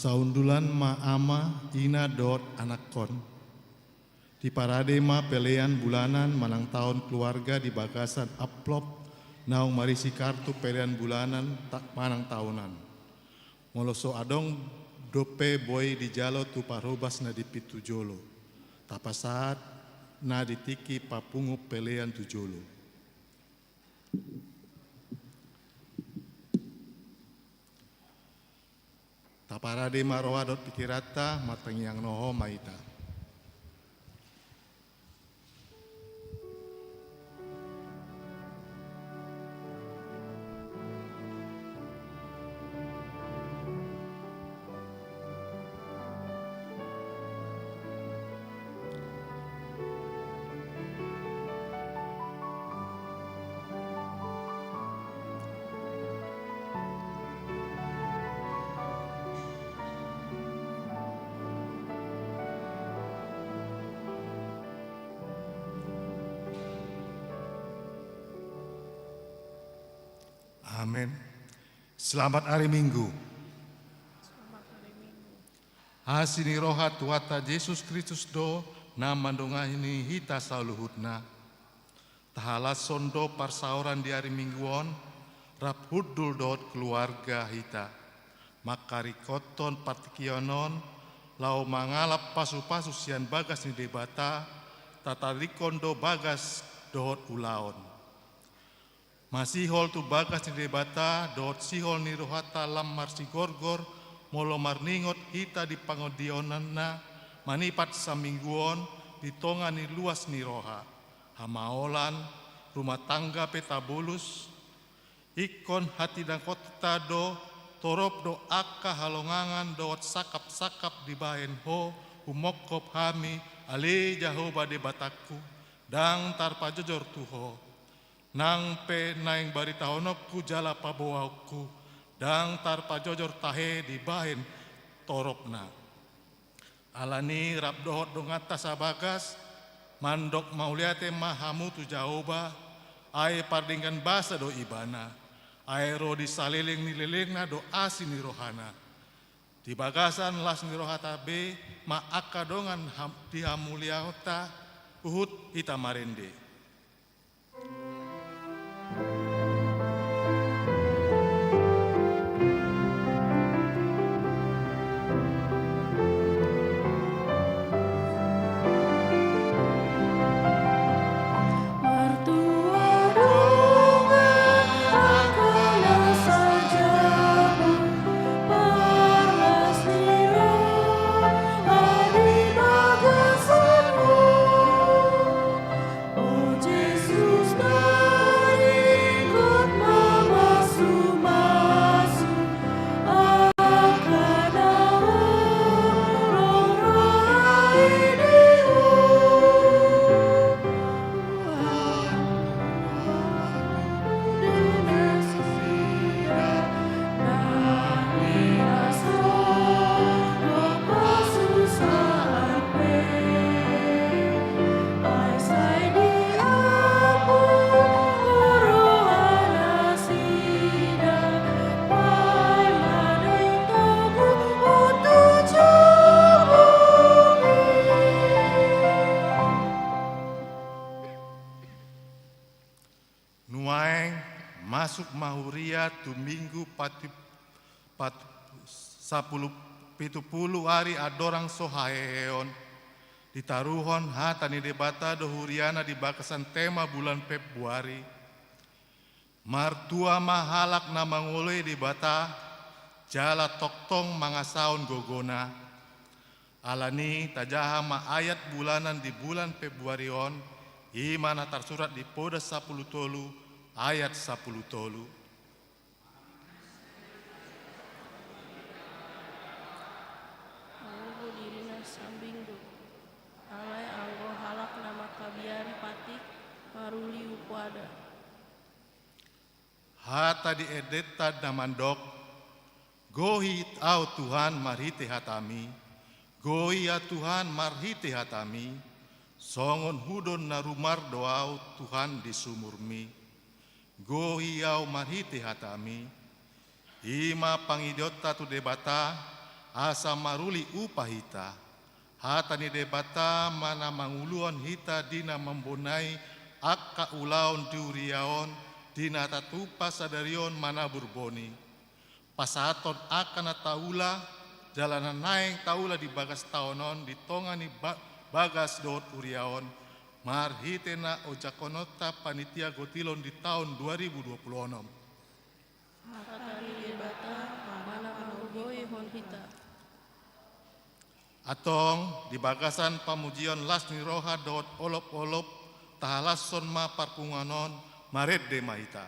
Saundulan ma ama ina dot anakon. Di parade ma pelean bulanan manang tahun keluarga di bagasan aplop naung marisi kartu pelean bulanan tak manang tahunan. Moloso adong dope boy di jalo tu parobas na di pitu jolo. Tapasaat na ditiki papungu pelean tu jolo. Taparade maroa dot pikirata matangiang noho maita. Amin. Selamat hari Minggu. Hasini roha tuata Yesus Kristus do na mandongani hita sauluhutna. Tahala sondo parsauran di hari Mingguon rap hudul dot keluarga hita. Makari koton partikionon lau mangalap pasu-pasu sian bagas ni debata tatarikondo bagas dot ulaon. Masihol tu bagas ni debata dot sihol ni rohata lam marsi gorgor molo marningot hita di pangodionan na manipat samingguon di tonga ni luas ni roha hamaolan rumah tangga petabulus ikon hati dan kota do torop do akka halongangan dot sakap-sakap di bahen ho humokop hami ale jahoba debataku dang tarpa jojor tuho nang pe naing barita honokku jala pabawauku dang tarpa jojor tahe di bahen toropna. Alani rap dohot dong atas abagas mandok mauliate mahamu tu jaoba ae pardingkan basa do ibana ae ro di saliling ni lelengna do asin ni rohana. Di bagasan las ni rohata be ma akadongan di hamuliauta uhut ita marende. Masuk mahuria tu minggu 10 hari adorang sohaeon ditaruhon hatani debata dohuriana di bakasan tema bulan Februari martua mahalak na mangoloi debata jala toktong mangasaon gogona alani tajaha ma ayat bulanan di bulan Februarion imana tersurat di poda 10 tolu ayat 10 tolu. Mengubu dirina sambingdu. Alai anggo halak nama kabiari patik maruli upada. Hata di edeta namandok gohi au Tuhan marhite hatami. Gohi ya Tuhan marhite hatami. Songon hudon narumar doau Tuhan di sumurmi. Gohi au marhite hatami. Ima pangidota tu debata asa maruli upahita. Hatani debata mana manguluan hita dina membonai akka ulaon diuriaon dina tatupa sadarion mana burboni. Pasaton akan taula jalanan naeng taula di bagas taonon di tongani bagas dot uriaon marhitena ojakonota panitia gotilon di tahun 2026. Hatani debata mana mangugoi hon hita. Atong di bagasan pamujian lasni roha dot olop-olop tahalason ma parkunganon maret de mahita.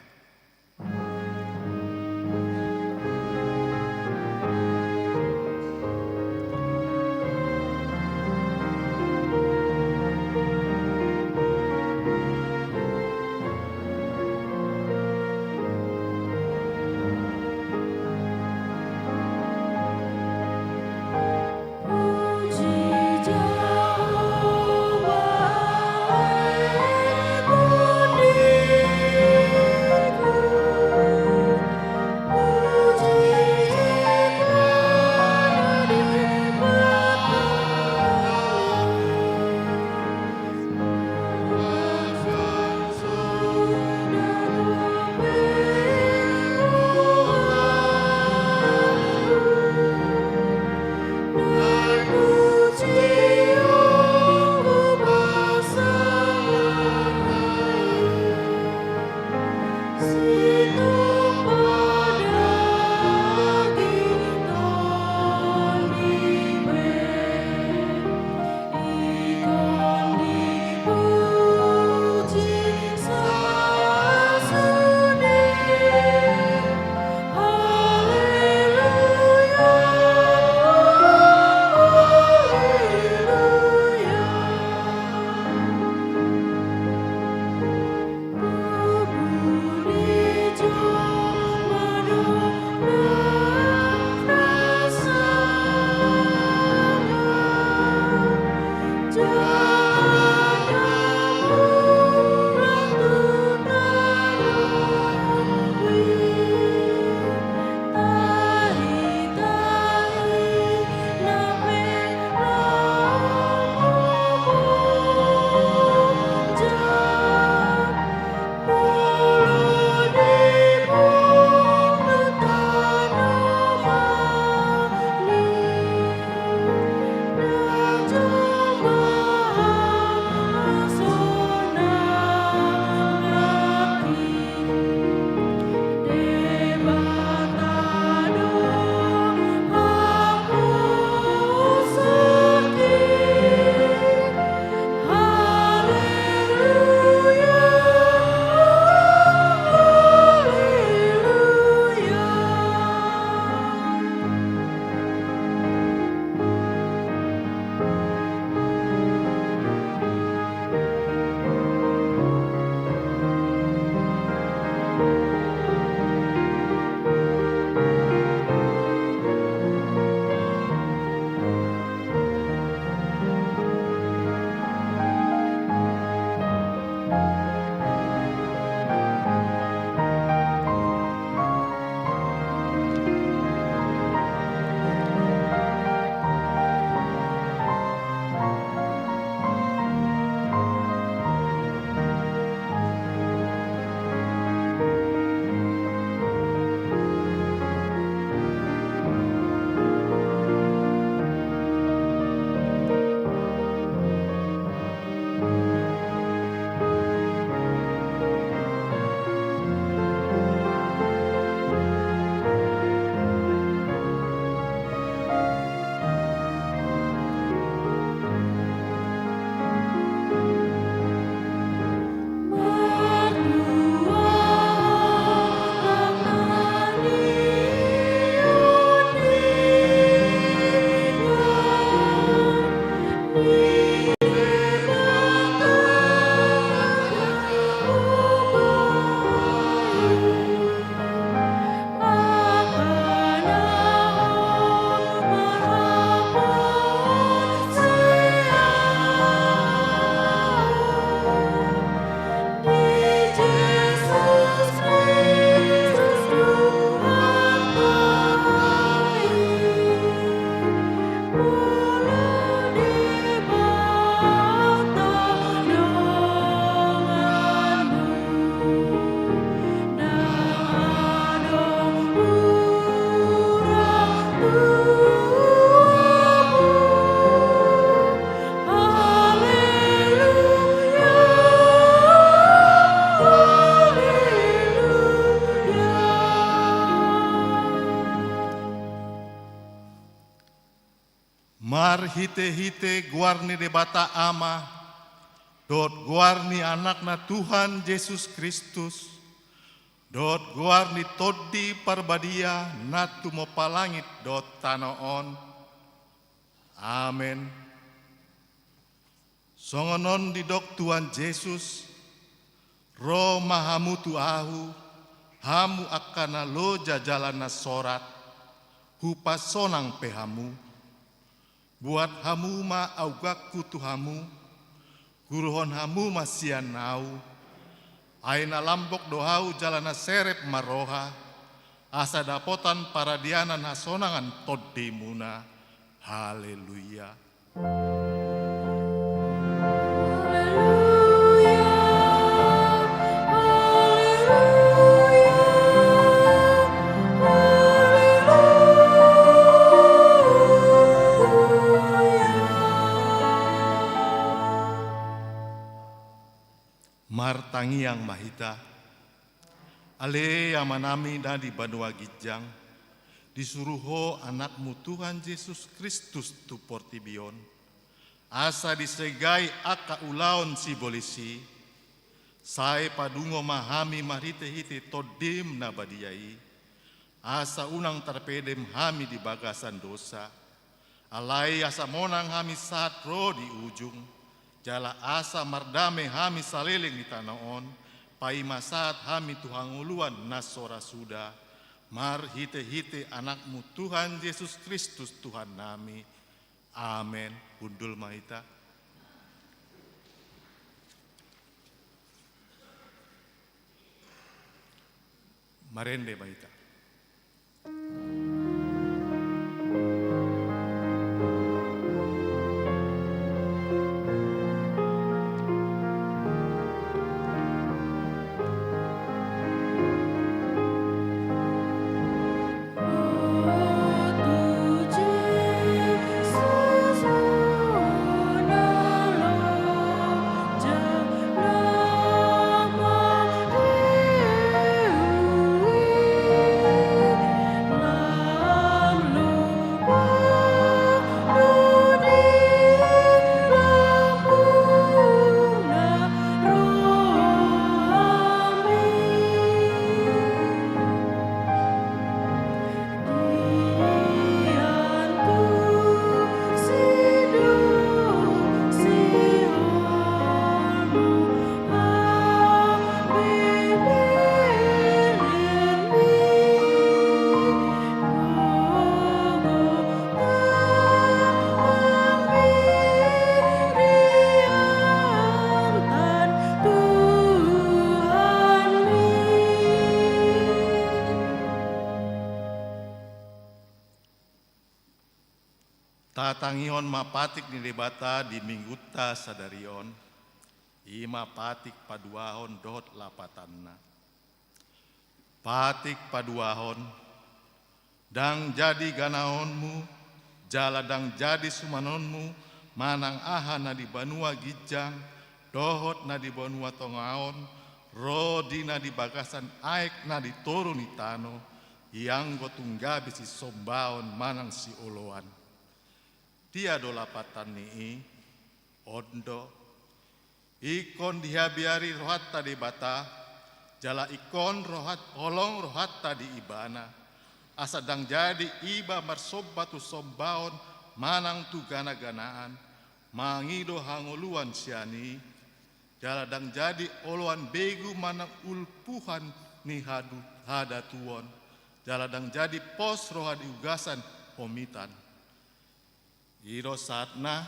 Mar hite-hite guarni debata ama, dot guarni anakna Tuhan Yesus Kristus, dot guarni toddi parbadia natu mo palangit dot tanoon. Amen. Songonon di dok Tuhan Yesus, roh mahamu tu ahu, hamu akana loja jalana sorat, hupa sonang pehamu, buat hamu ma augaku tuhamu, guruhon hamu masian nau, aina lambok dohau jalana serep maroha, asa dapotan paradianan hasonangan toddimuna. Haleluya. Martangiang mahita, ale amanami na di Banua Gijang, disuruho anakmu Tuhan Yesus Kristus tu portibion, asa disegai aka ulaon si bolisi, sae padungo mahami marite-hite todim na badiai, asa unang terpedem hami di bagasan dosa, alai asa monang hami saat roh di ujung, jala asa mardame hami saliling di tanaon, pai masaat hami tuhanguluan nasora suda, mar hite-hite anakmu Tuhan Yesus Kristus Tuhan nami. Amen. Bundul mahita. Marende mahita. Tatangion mapatik ni debata di mingguta sadarion, ima patik paduahon dot lapatanna. Patik paduahon, dang jadi ganaonmu, jala dang jadi sumanonmu, manang aha na di Banua Gijang, dohot na di Banua Tongaon, rodi na di bagasan aek na di toru ni tano, yang gotunggabi si sombaon manang si oloan. Dia dolapatan ni ondo ikon dihabiari rohatta di bata jala ikon rohat olong rohatta di ibana asadang jadi iba marsobatu sombaon manang tu gana-ganaan mangido hangoluan siani jala dang jadi oloan begu manang ulpuhan ni hadatuon jala dang jadi pos roha di ugasan pomitan. Iro saatna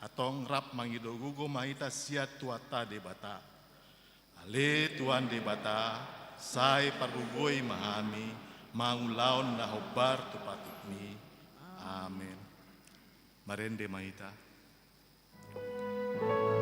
atong rap mangido gugo mahita siat tuata debata. Ale tuan debata, sai parugoi mahami, maulaon na hobar tupatikni. Amen. Marende mahita. Oh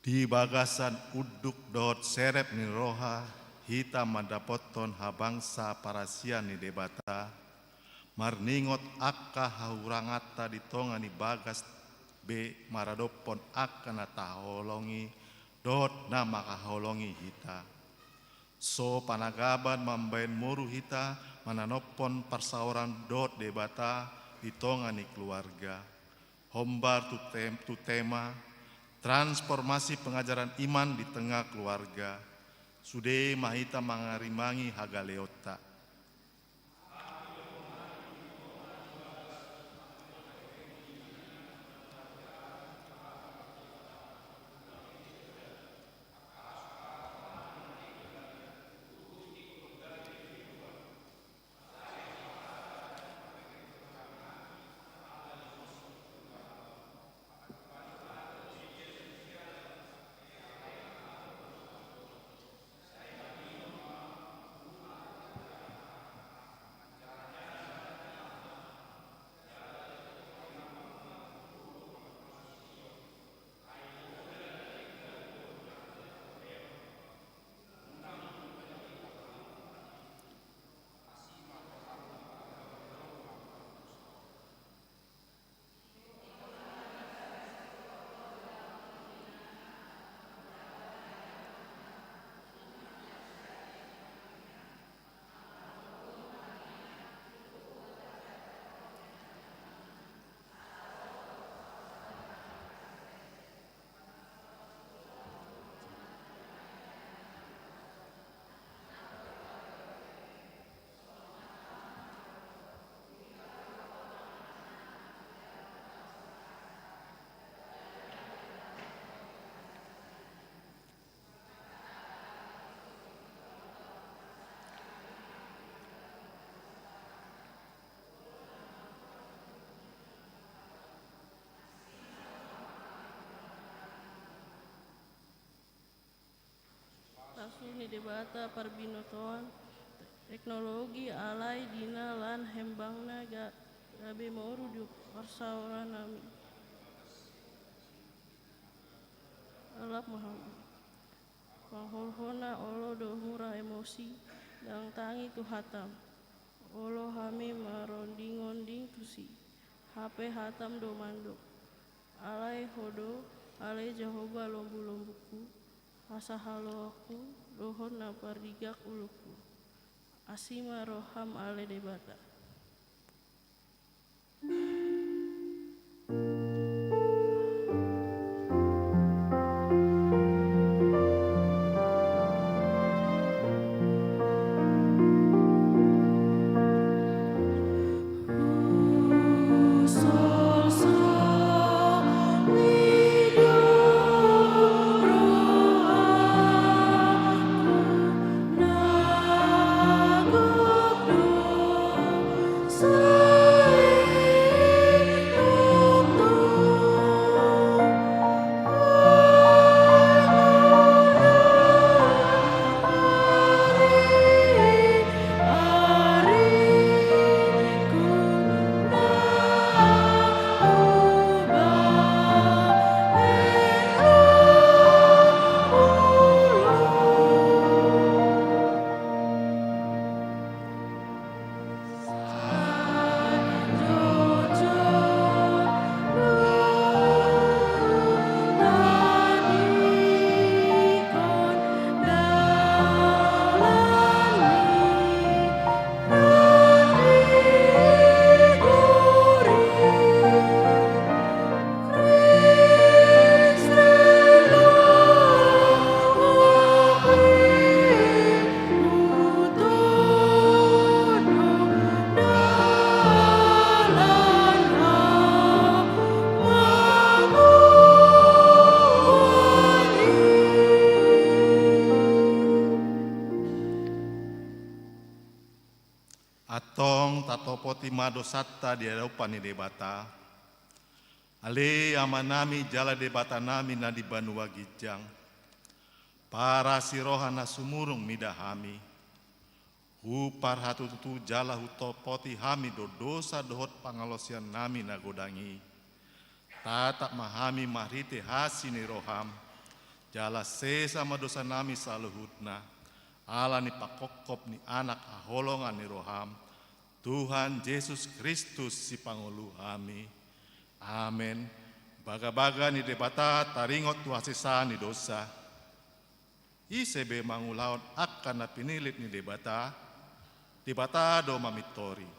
Di bagasan uduk dot serep ni roha, hita mandapoton habangsa parasia ni debata, marningot akka haurangata di tonga ni bagas be maradopon akka na taholongi, dot na makaholongi hita. So panagaban mambain muru hita mananopon persauran dot debata di tonga ni keluarga. Hombar tu tema, transformasi pengajaran iman di tengah keluarga. Sude mahita mangarimangi hagaleota. Langsung ni debata parbinotoan teknologi alai dina lan hembangna gabe moru di persauran nami. Alap Muhammad. Pangholhona olo do murah emosi dang tangi tu hatam. Olo hami maronding-onding tusi. HP hatam do mando. Alai hodo, alai Jehovah lombu-lombuku. Asa halo aku, dohon na pardigak uluku. Asima roham ale debata. Atong tatopoti mado satta di hadapan ni debata. Ale amanami jala debata nami na di Banua Gijang. Para siroha na sumurung midahami. Hupar hatu tutu jala hutopoti hami do dosa dohot pangalosian nami na godangi. Tatak mahami mahrite hasi ni roham. jala sesama dosa nami saluhutna, ala ni pakokop ni anak aholongan ni roham, Tuhan Yesus Kristus si pangulu kami. Amin. Baga-baga ni debata taringot tuasisa ni dosa. Isebe mangulaon akan na pinilit ni debata do mamitori.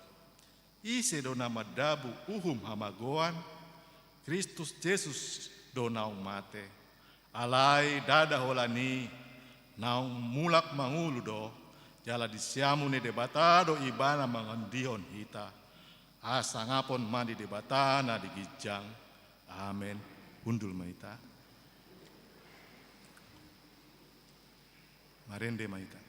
Ise do nama dabu uhum hamagoan, Kristus Yesus do naung mate. Alai dada holani, naung mulak mangulu do, jala disiamu ni debata do ibana mangandion hita. Asa ngapon mandi debata na digijang. Amin. Undul maita. Marende maita.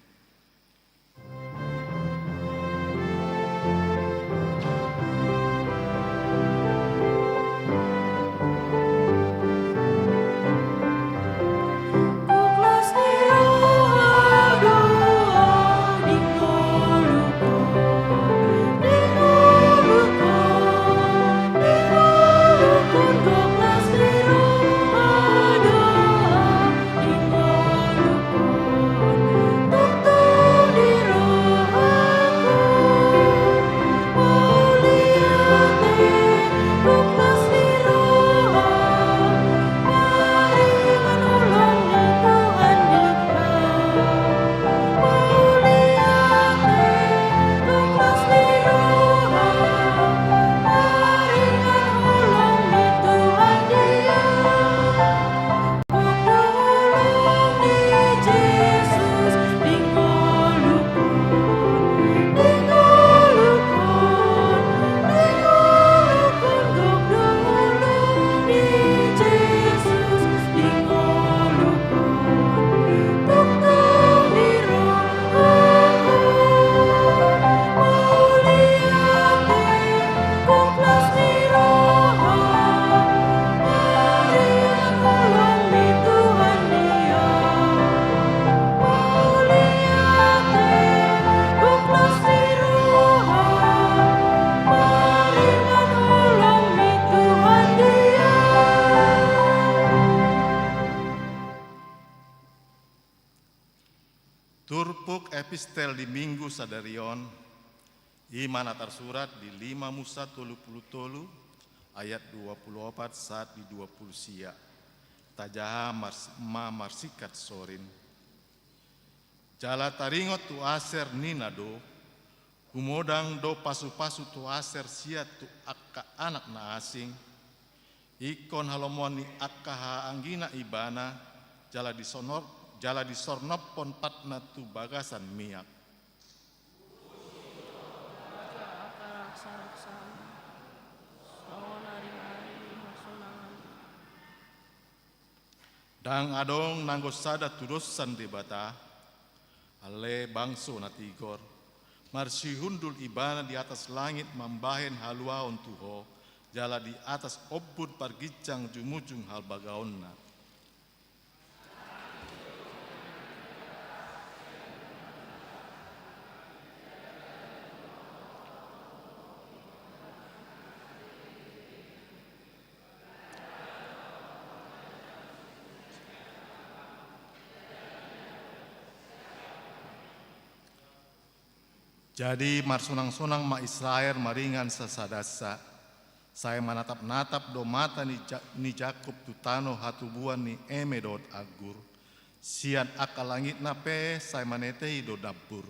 Turpuk epistel di Minggu Sadarion, iman tersurat di 5 Musa 30 ayat 24 saat di 20 sia. Tajaha marsikat sorin. Jala taringot tu aser ninado, kumodang do pasu-pasu tu aser sia tu akka anak na asing, ikon halomon ni akka haanggina ibana, jala disornopon patna tu bagasan miak. Dang adong nanggo sada tudosan debata, ale bangso na tigor, marsi hundul ibana di atas langit mambahen haluaon tuho, jala di atas obud pargicang jumujung hal bagaonna. Jadi marsunang-sunang ma Israel maringan sasadasa. Saya menatap-natap do mata ni Jakob tutano hatubuan ni emedot agur. Sian akal langit nape saya manetei do dapur.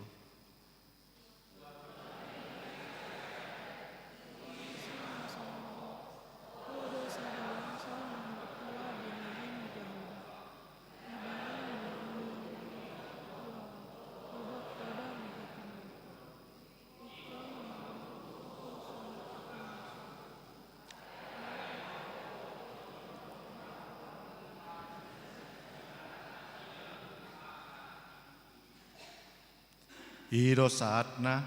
Iro saatna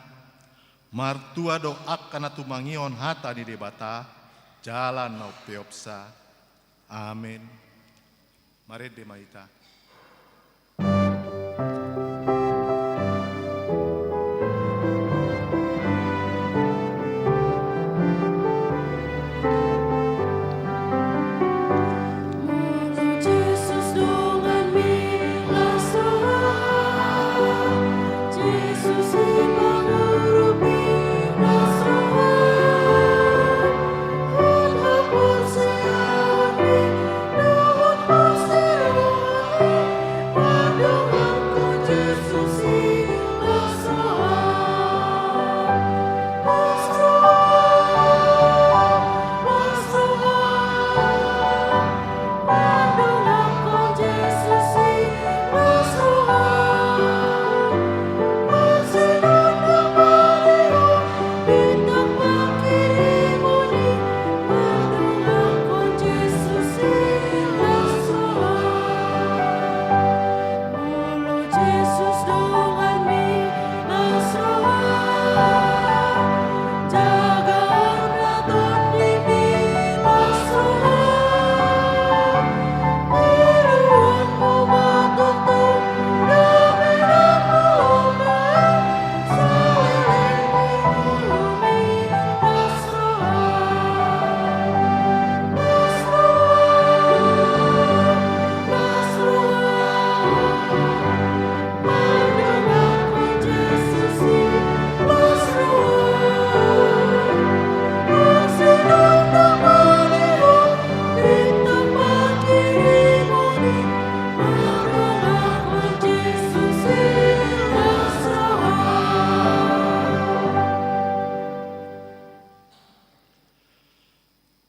martua do akana tumangion hata di debata jalan no peopsa. Amin. Mari demaita. Yesus dengan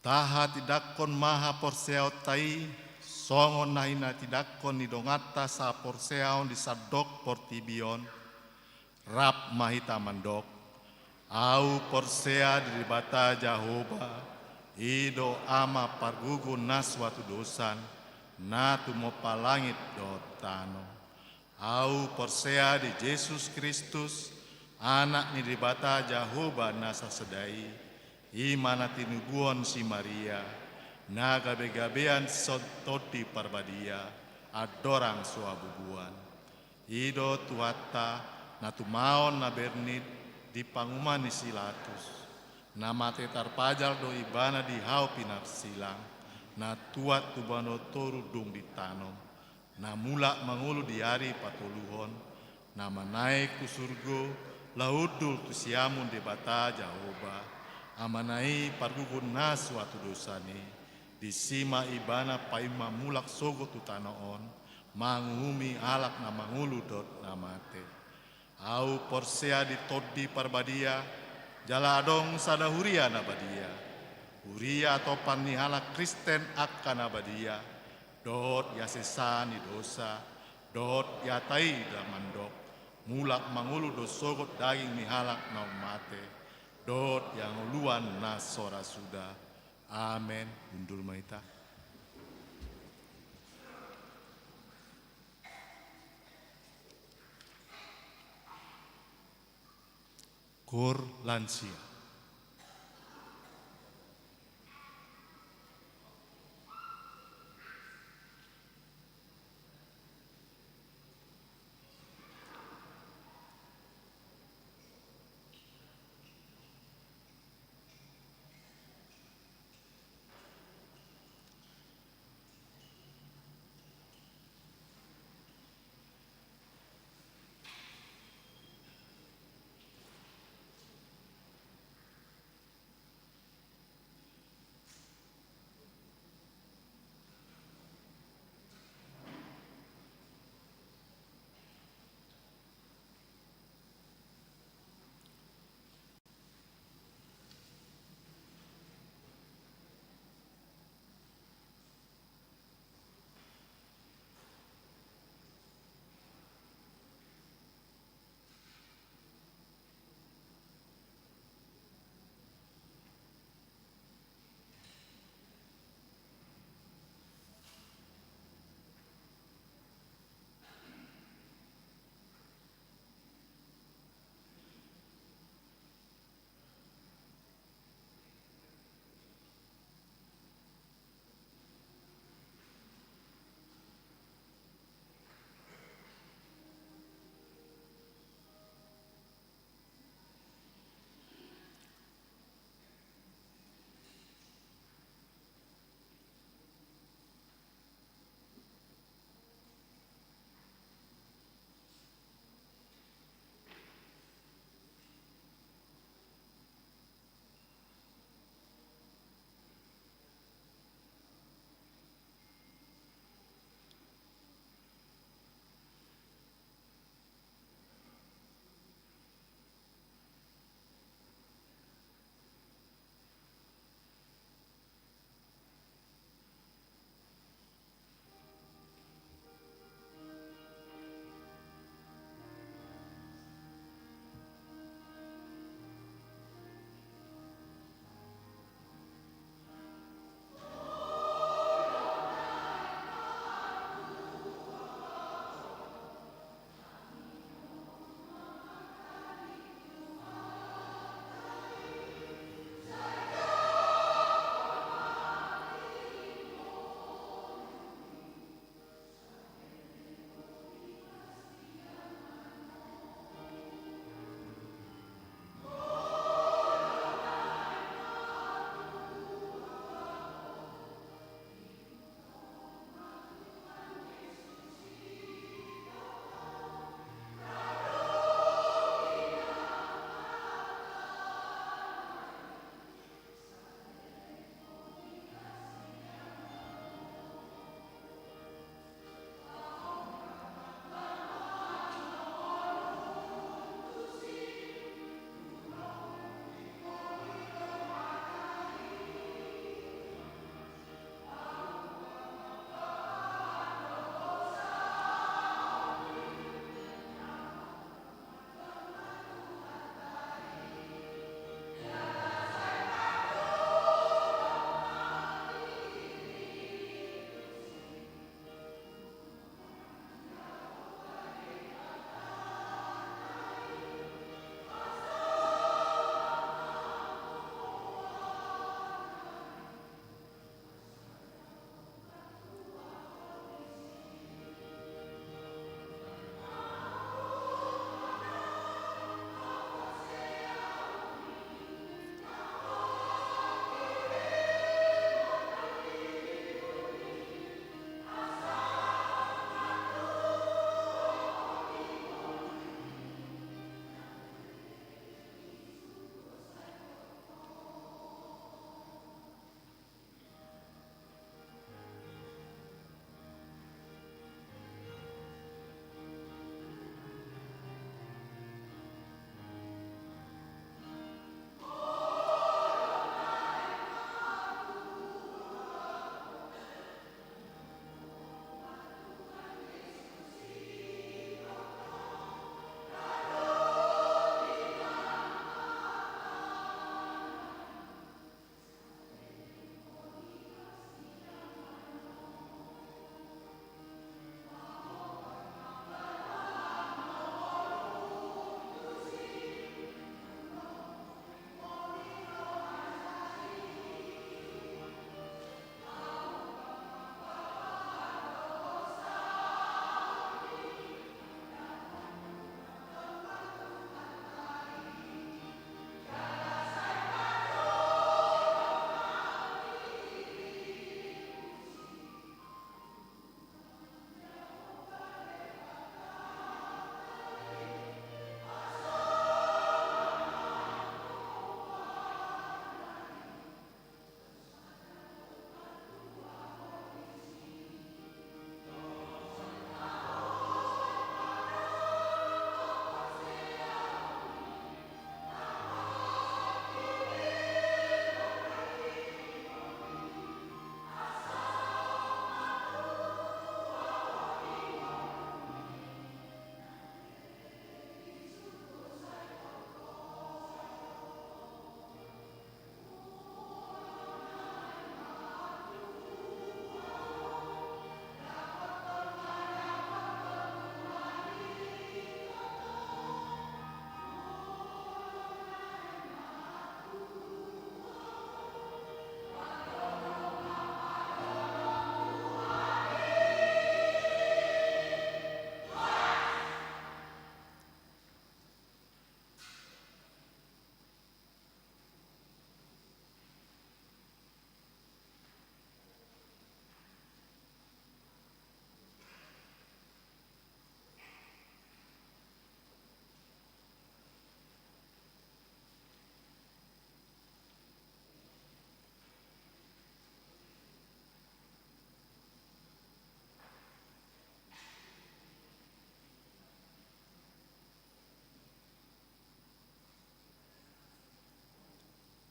Taha tidakon maha porseao tai, songon nahina tidakon ni dongata sa porseao di sadok portibion, rap mahita mandok, au porsea diribata Jahoba, ido ama pargugun naswatu dosan, na tumopa langit dotano. Au porsea di Yesus Kristus, anak ni diribata Jahoba nasa sedai, imana tinubuon si Maria, na gabe-gabean sontoti parbadia, adorang suabubuan. Ido tuata na tumaon na bernit di panguman ni silatus, na mate tarpajal do ibana di hau pinar silang, na tuat tubano toru dung ditanom, na mula mangulu di hari patoluhon, na manaik ku surgo, laudul tu siamun de bata Jahoba, amanai pargugun na suatu dosani, disima ibana paima mulak sogo tu tanaon, mangumi alak na mangulu dot na mate. Au porsea di todi parbadia, jala adong sada huria na badia. Huria atau panihala Kristen akan abadia, dot ya sesani dosa, dot ya tai damandok, mulak mangulu dosogot daging mihalak na mate, dot yang uluan na sora sudah. Amen. Undur maita. Kor lansia.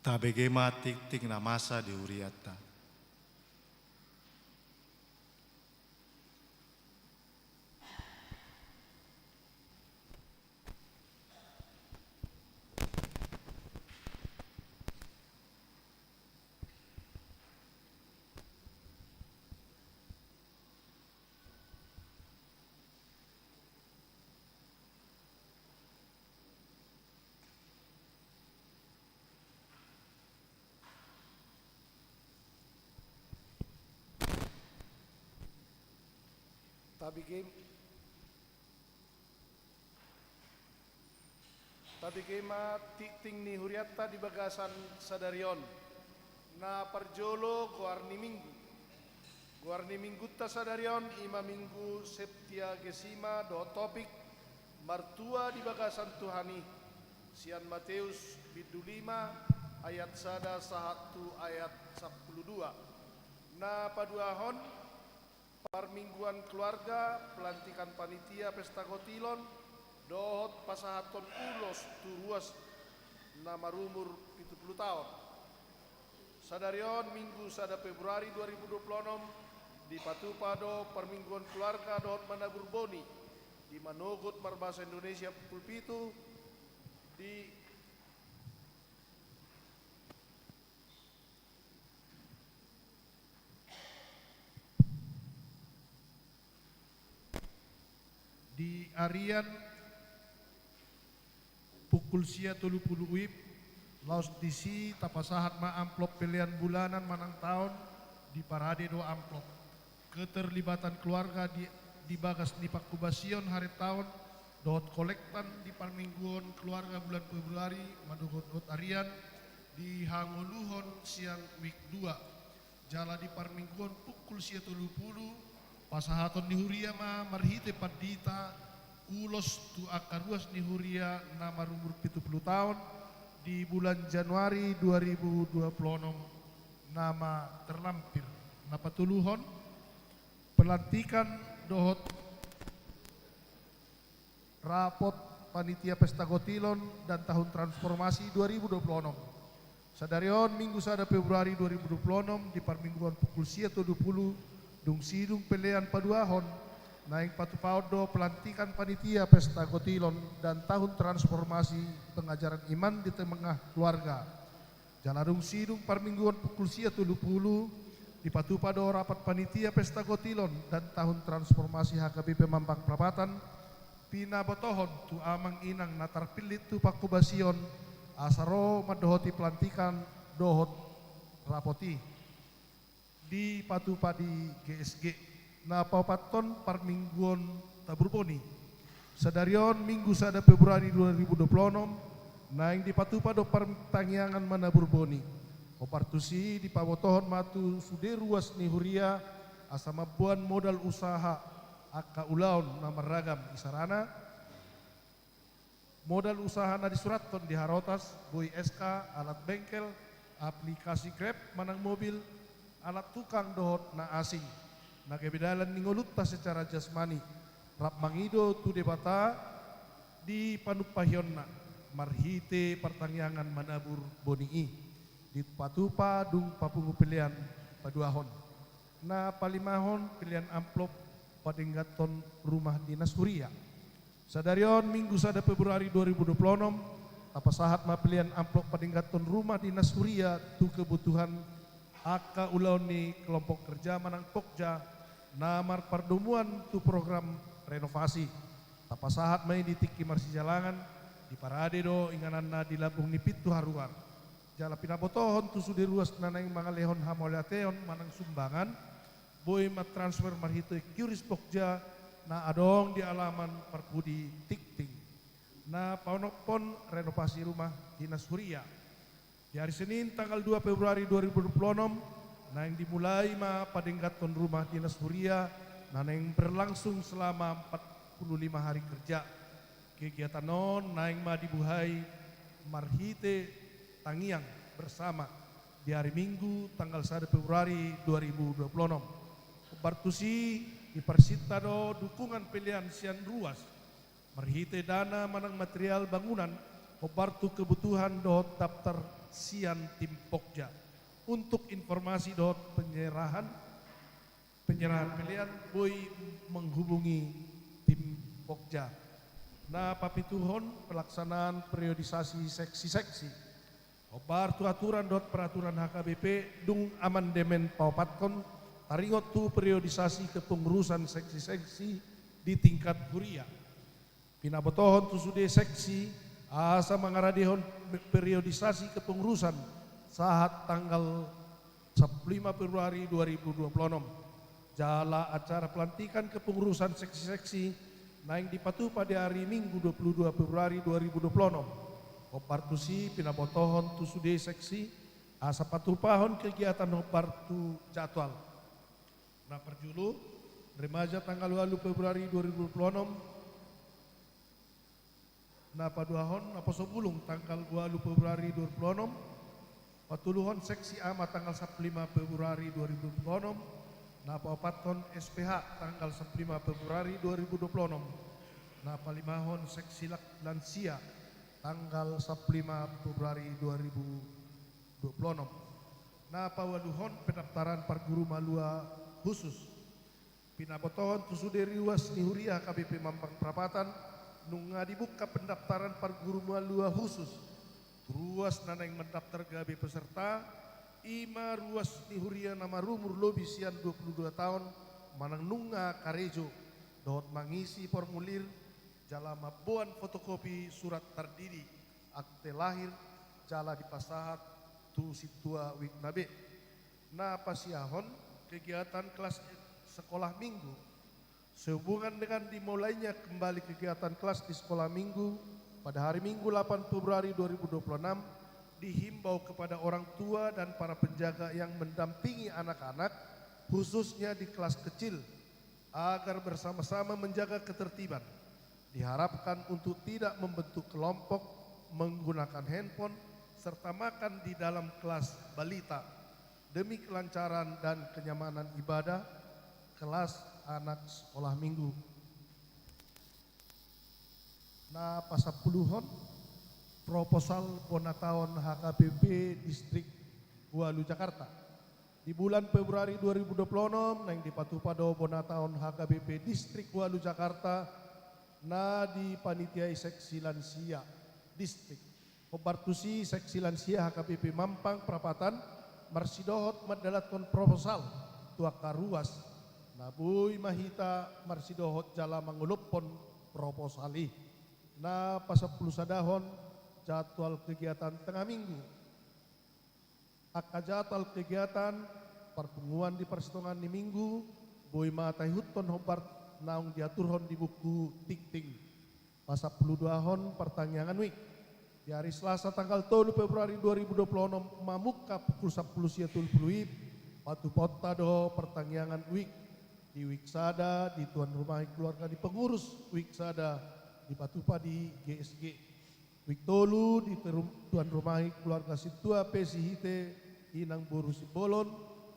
Tabegema tik-tik na masa di uriata. Tabigema tikting ni huriatta di bagasan sadarion na parjolo guarni minggu ta sadarion ima minggu septia gesima do topik martua di bagasan Tuhani sian Matius bidu 5 ayat sada sahatu ayat 12 na paduahon parmingguan keluarga pelantikan panitia pesta kotilon dohot pasahaton ulos turuas nama rumur 70 tahun sadarion minggu sada Februari 2026 di Patupado permingguan keluarga dohot Manabur Boni di Manogot Marbahasa Indonesia pukul 7 di Arian pukul sia 30 WIB laos disi tapasahat ma amplop pilihan bulanan manang tahun di parade do amplop keterlibatan keluarga di bagas di pakubasion hari tahun dot kolektan di parmingguan keluarga bulan Februari madugot Arian di Hangoluhon siang week 2 jala di parmingguan pukul sia 30 pasahaton ni huria ma marhite padita ulos tu akaruas ni huria nama umur 70 tahun di bulan Januari 2026 nama terlampir na patuluhon pelantikan dohot rapot panitia pesta kotilon dan tahun transformasi 2026 sadarion minggu sada Februari 2026 di parmingguan pukul sia 20 dung sidung pelean paduahon naik patupaudo pelantikan panitia pesta kotilon dan tahun transformasi pengajaran iman di tengah keluarga jaladung sidung parmingguan pukul sia 30 di patupado rapat panitia pesta kotilon dan tahun transformasi HKBP Mampang Prapatan pina botohon tu amang inang natar pilit tu pakubasion asaro madohoti pelantikan dohot rapoti di Patupadi GSG na papaton parmingguan Taburboni sadarion minggu sada Februari 2026 naing di Patupado pertangyangan Manaburboni opartusi di pabotohon matu suderuas ni huria asama buan modal usaha akka ulaon na maragam isarana modal usaha na disuraton di Harotas boy SK alat bengkel aplikasi Grab manang mobil alat tukang dohot na asing na kebedalan ningolutta secara jasmani rap mangido tu debata di panupahionna marhite pertangyangan Manabur Bonii di Patupa dung papungu pilihan paduahon na palimahon pilihan amplop padenggaton rumah dinas huria sadarion minggu sada Februari 2026 tapasahat ma pilihan amplop padenggaton rumah dinas huria tu kebutuhan Aka ulauni kelompok kerja Manang Pokja namar pardumuan tu program renovasi tapasahat main di tiki marsi jalangan di parade do ingananna di labung nipit tu haruan jala pinabotohon tu sudiruas nanang mangalehon hamolateon manang sumbangan boy mat transfer marhito Kyuris Pokja na adong di alaman parpudi tikting na paunokpon renovasi rumah dinas huria di hari Senin tanggal 2 Februari 2026 na yang dimulai ma padenggaton rumah dinas huria na yang berlangsung selama 45 hari kerja kegiatan non na yang ma dibuhai marhite tangiang bersama di hari Minggu tanggal 1 Februari 2026 bartusi di persitado dukungan pilihan sian ruas marhite dana manang material bangunan obartu kebutuhan dohot daftar Sian tim Pokja. Untuk informasi dohot penyerahan pilihan boy menghubungi tim Pokja. Nah, papituhon pelaksanaan periodisasi seksi-seksi. Obar tu aturan dot peraturan HKBP dung amandemen paupatkon taringot tu periodisasi kepengurusan seksi-seksi di tingkat kuria. Pinabotohon tu sude seksi asa mengaradihon periodisasi kepengurusan saat tanggal 15 Februari 2026. Jala acara pelantikan kepengurusan seksi-seksi naik dipatuh pada hari Minggu 22 Februari 2026. Opartusi pinabotohon tu sude seksi asa patuh pahon kegiatan opartu jadwal. Nah perjulu remaja tanggal 2 Februari 2026 na paduahon apa sobulung tanggal 2 Februari 2026 patuluhon seksi ama tanggal 15 Februari 2026 na paopaton SPH tanggal 15 Februari 2026 na palimahon seksi lansia tanggal 15 Februari 2026 na pawaluhon pendaftaran parguru malua khusus pinabotohon tusuderi ruas nihuria KBP Mampang Perapatan nunga dibuka pendaftaran parguru malua khusus ruas nana yang mendaftar gabe peserta ima ruas nihuria nama rumur lobi sian 22 tahun manang nunga karejo dohot mangisi formulir jala mabuan fotokopi surat tardiri akte lahir jala di pasahat tu situa wiknabe na pasiahon kegiatan kelas sekolah minggu. Sehubungan dengan dimulainya kembali kegiatan kelas di sekolah minggu pada hari Minggu 8 Februari 2026 dihimbau kepada orang tua dan para penjaga yang mendampingi anak-anak khususnya di kelas kecil agar bersama-sama menjaga ketertiban. Diharapkan untuk tidak membentuk kelompok, menggunakan handphone serta makan di dalam kelas balita demi kelancaran dan kenyamanan ibadah kelas anak sekolah minggu. Nah pasapuluhon proposal ponataon HKBP Distrik Walu Jakarta. Di bulan Februari 2026 yang dipatuh pada ponataon HKBP Distrik Walu Jakarta na di panitiai seksi lansia distrik. Obartusi seksi lansia HKBP Mampang Perapatan marsidohot madalaton proposal tuaka ruas Nabui mahita marsidohot jala mangulupon proposali na pasapuluh sadahon jadwal kegiatan tengah minggu. Aka jadwal kegiatan pertemuan di persitongan di minggu boy matai huton hobart naung diaturhon di buku tikting. Pasapuluh duahon pertanyaan week. Di hari Selasa tanggal 3 Februari 2026 mamuka pukul 10 siatul puluh patu pota do pertanyaan week. Di Wiksada, di tuan rumah keluarga di pengurus Wiksada, di Patupa di GSG. Wiktolu di tuan rumah keluarga Situa Pesihite, Inang Boru Sibolon,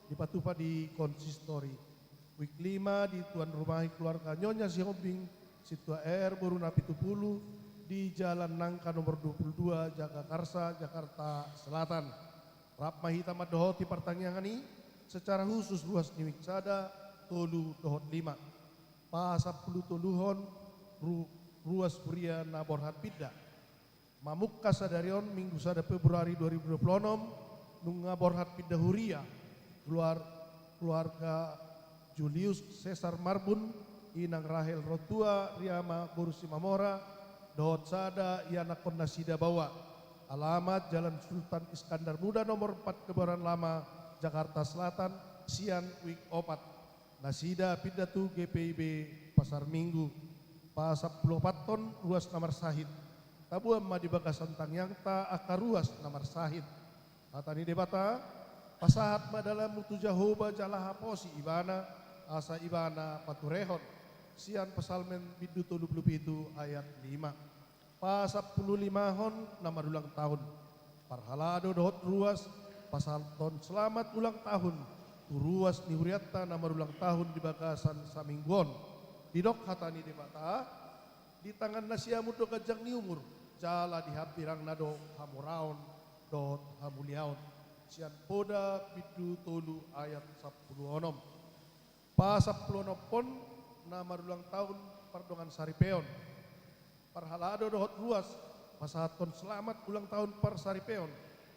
di Patupa di Konsistori. Wik 5 di tuan rumah keluarga Nyonya Sihombing, Situa R Boru Napitupulu, di Jalan Nangka nomor 22, Jagakarsa, Jakarta Selatan. Rap mahita madohoti pertanyaan ini secara khusus ruas di Wiksada, tolu dohot 5 pasapuluh toluhon ruas kuria naborhat pidda mamukka sadarion minggu sada Februari 2026 nunga borhat pidda huria keluarga Julius Cesar Marbun inang Rahel Rotua Riama Borusi Mamora dohot sada yana kondasida bawa alamat Jalan Sultan Iskandar Muda nomor 4 Kebayoran Lama Jakarta Selatan sian wik opat Nasida pidatu GPIB Pasar Minggu pasapuluh paton ruas namar sahid tabuam madi bagasan tangyangta akar ruas namar sahid katani debata pasahat madala mutu jahoba jalaha posi ibana asa ibana paturehon sian pasalmen bidu tolu itu ayat 5 pasapuluh limahon namar ulang tahun parhalado dohot ruas pasal ton selamat ulang tahun ruas ni huriatta namar ulang tahun di bagasan saminggon didok hatani di mata di tangan nasiamu do gajang ni umur jala di hampirang nado hamuraon dot hamuliaon. Sian poda bidu tolu ayat 10 Pa 10 pon na marulang tahun pardongan saripeon. Parhalado dohot ruas pasaton selamat ulang tahun par saripeon.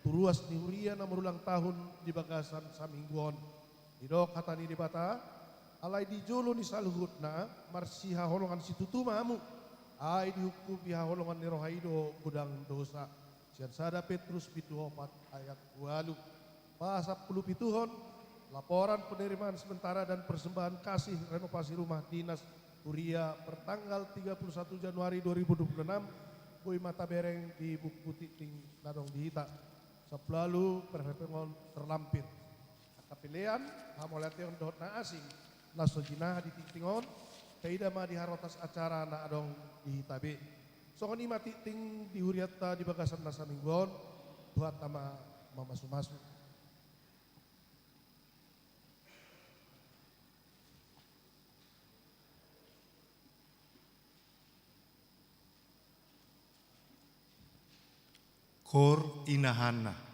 Turuas ni Huria na marulang tahun di bagasan samingguon. Didok hatani di bata alai di jolo ni saluhut na marsiha holongan situtu mamu. Ai dihukum biha holongan ni rohaido gudang dosa. Sian sada Petrus bidu 4 ayat 20. Pa 10 pituhon laporan penerimaan sementara dan persembahan kasih renovasi rumah dinas Huria pertanggal 31 Januari 2026 Bui Mata Bereng di Buku Titing Nadong Dihita. Sebelalu perhepengon terlampir. Kapilian hamolation dot na asing laso jinah di titingon kaida ma diharotas acara na adong Dihita B. Songoni mati ting di Huriata di bagasan nasa mingguon buat nama mamasu-masu. Kor Inahana.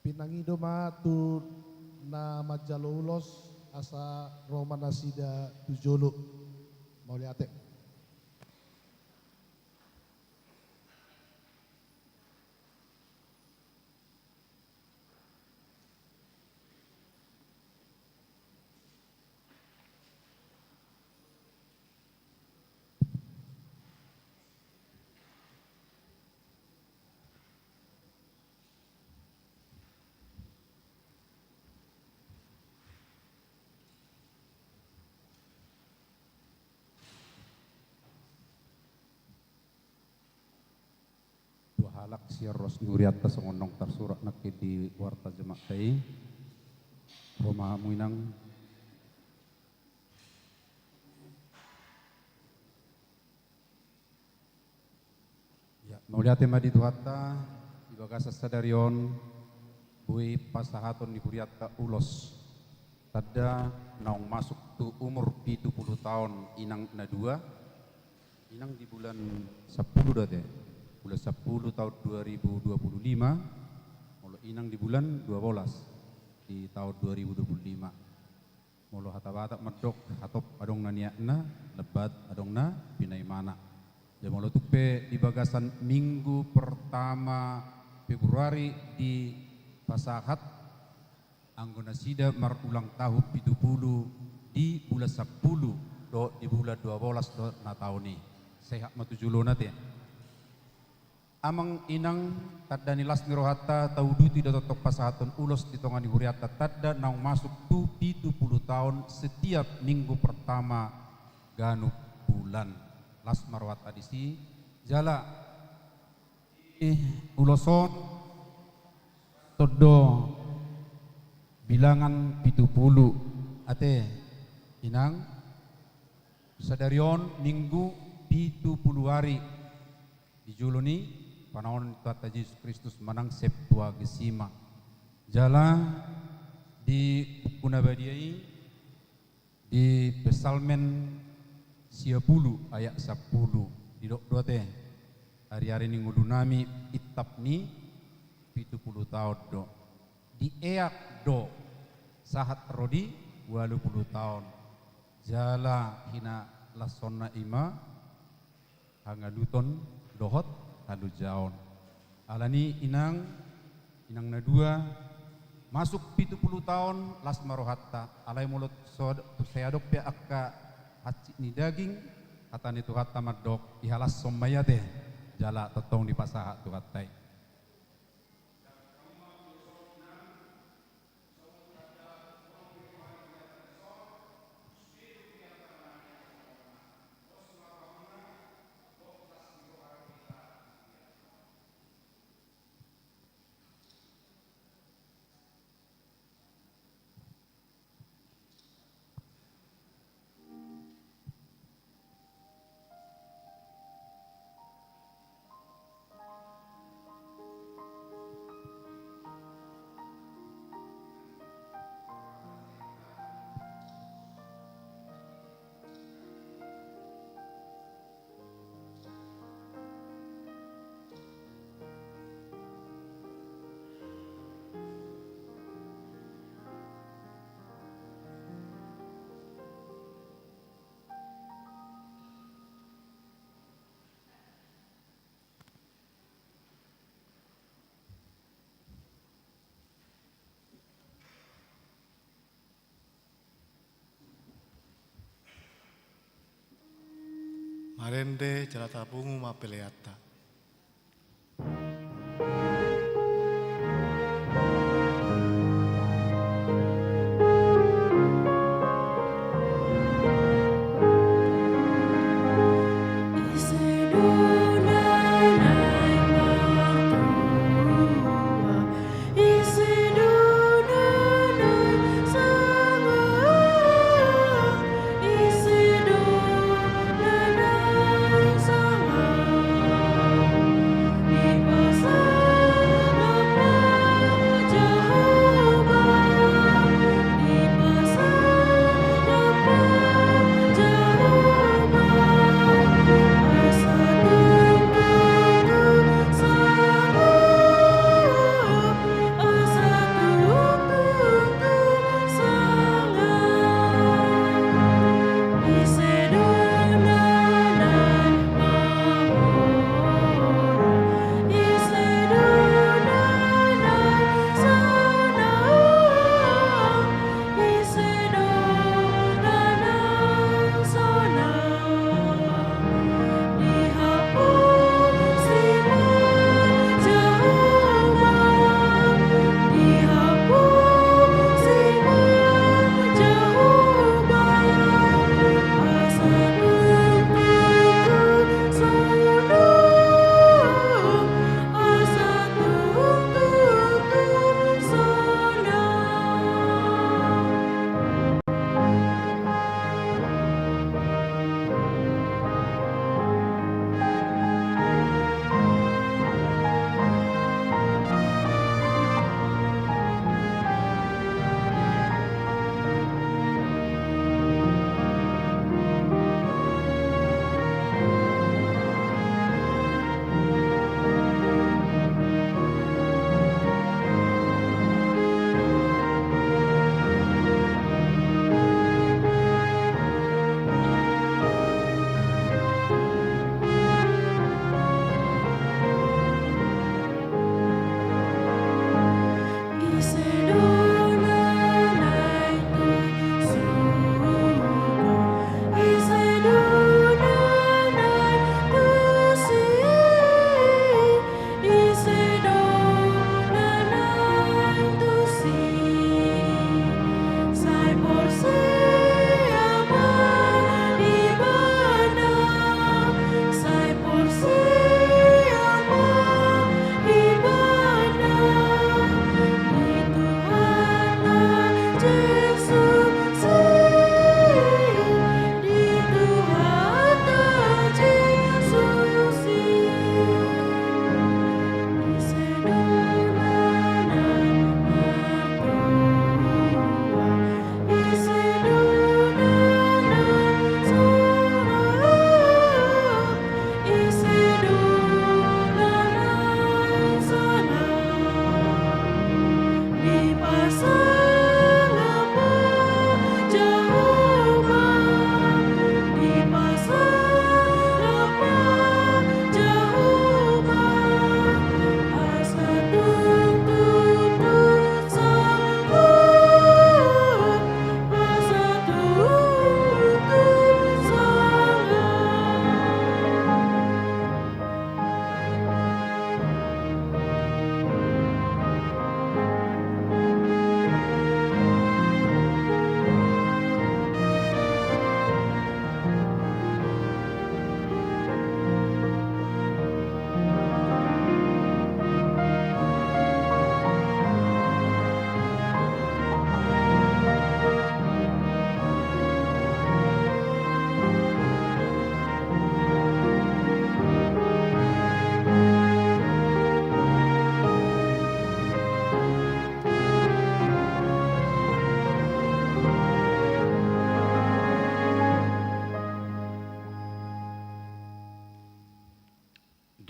Pinangido matu na majalo ulos asa Roma nasida tujolo. Mau lihat. Halak siarros nguriatta songonong tarsurak nakke di warta jemaat tai Roma muinang ya mauliate madi duhatta ibagasa sadarion bui pasahaton di kuriatta ulos tada naung masuk tu umur 70 tahun inang na dua inang di bulan 10 date bulan 10 tahun 2025 molo inang di bulan 12 di tahun 2025 molo hata-hata medok hatop adong na niakna lebat adong na pinai mana ya molo tupe di bagasan minggu pertama Februari di pasahat anggona sida mar ulang tahun 70 di bulan 10 do di bulan 12 do na tahun ni sehat matujulo nate amang inang tadda nilas nirohata tauduti dototok pasahaton ulos di tongani huriata tadda naung masuk tu 70 tahun setiap minggu pertama ganu bulan las marwat adisi jala uloson todo bilangan 70 ate inang sadarion minggu 70 hari di juloni panahon Tuhan Yesus Kristus manang septua gesima jala di kunabadiai di pesalmen 10 ayat 10 di dok dote hari-hari ini ngudunami itapni 70 tahun do di eak do sahat rodi 20 tahun jala hina lasonna ima hangaduton dohot lalu jaon alani inang na dua masuk 70 tahun las marohatta alai mulut seadok pe akka haci ni daging kata ni tuhatta madok ihalas sombayate jala tetong di pasaha tuhattai Marende jalata pungu mapeleata. Sama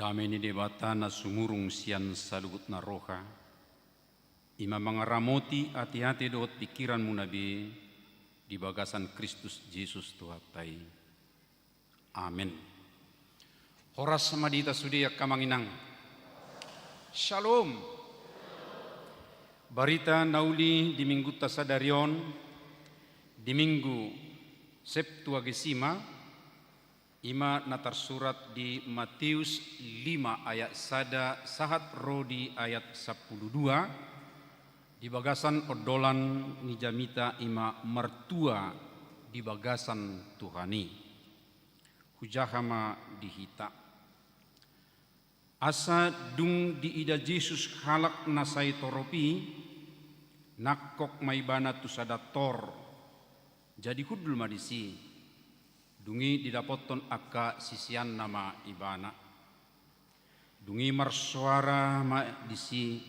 Kami ni debata na sumurung sian salugut na roha. Ima mangaramoti hati-hati dohot pikiranmu nabi di bagasan Kristus Yesus Tuhatai. Amin. Horas samadita sudiak kamanginang. Shalom. Barita nauli di minggu tasadarion di minggu Septuagesima ima natar surat di Matius 5 ayat sada sahat rodi ayat 12 di bagasan odolan nijamita ima mertua di bagasan Tuhani hujahama dihita asa dung di ida Yesus halak nasai toropi nakok maibana tusadator jadi hudul madisi dungi didapoton akka sisian nama ibana dungi marsuara ma disi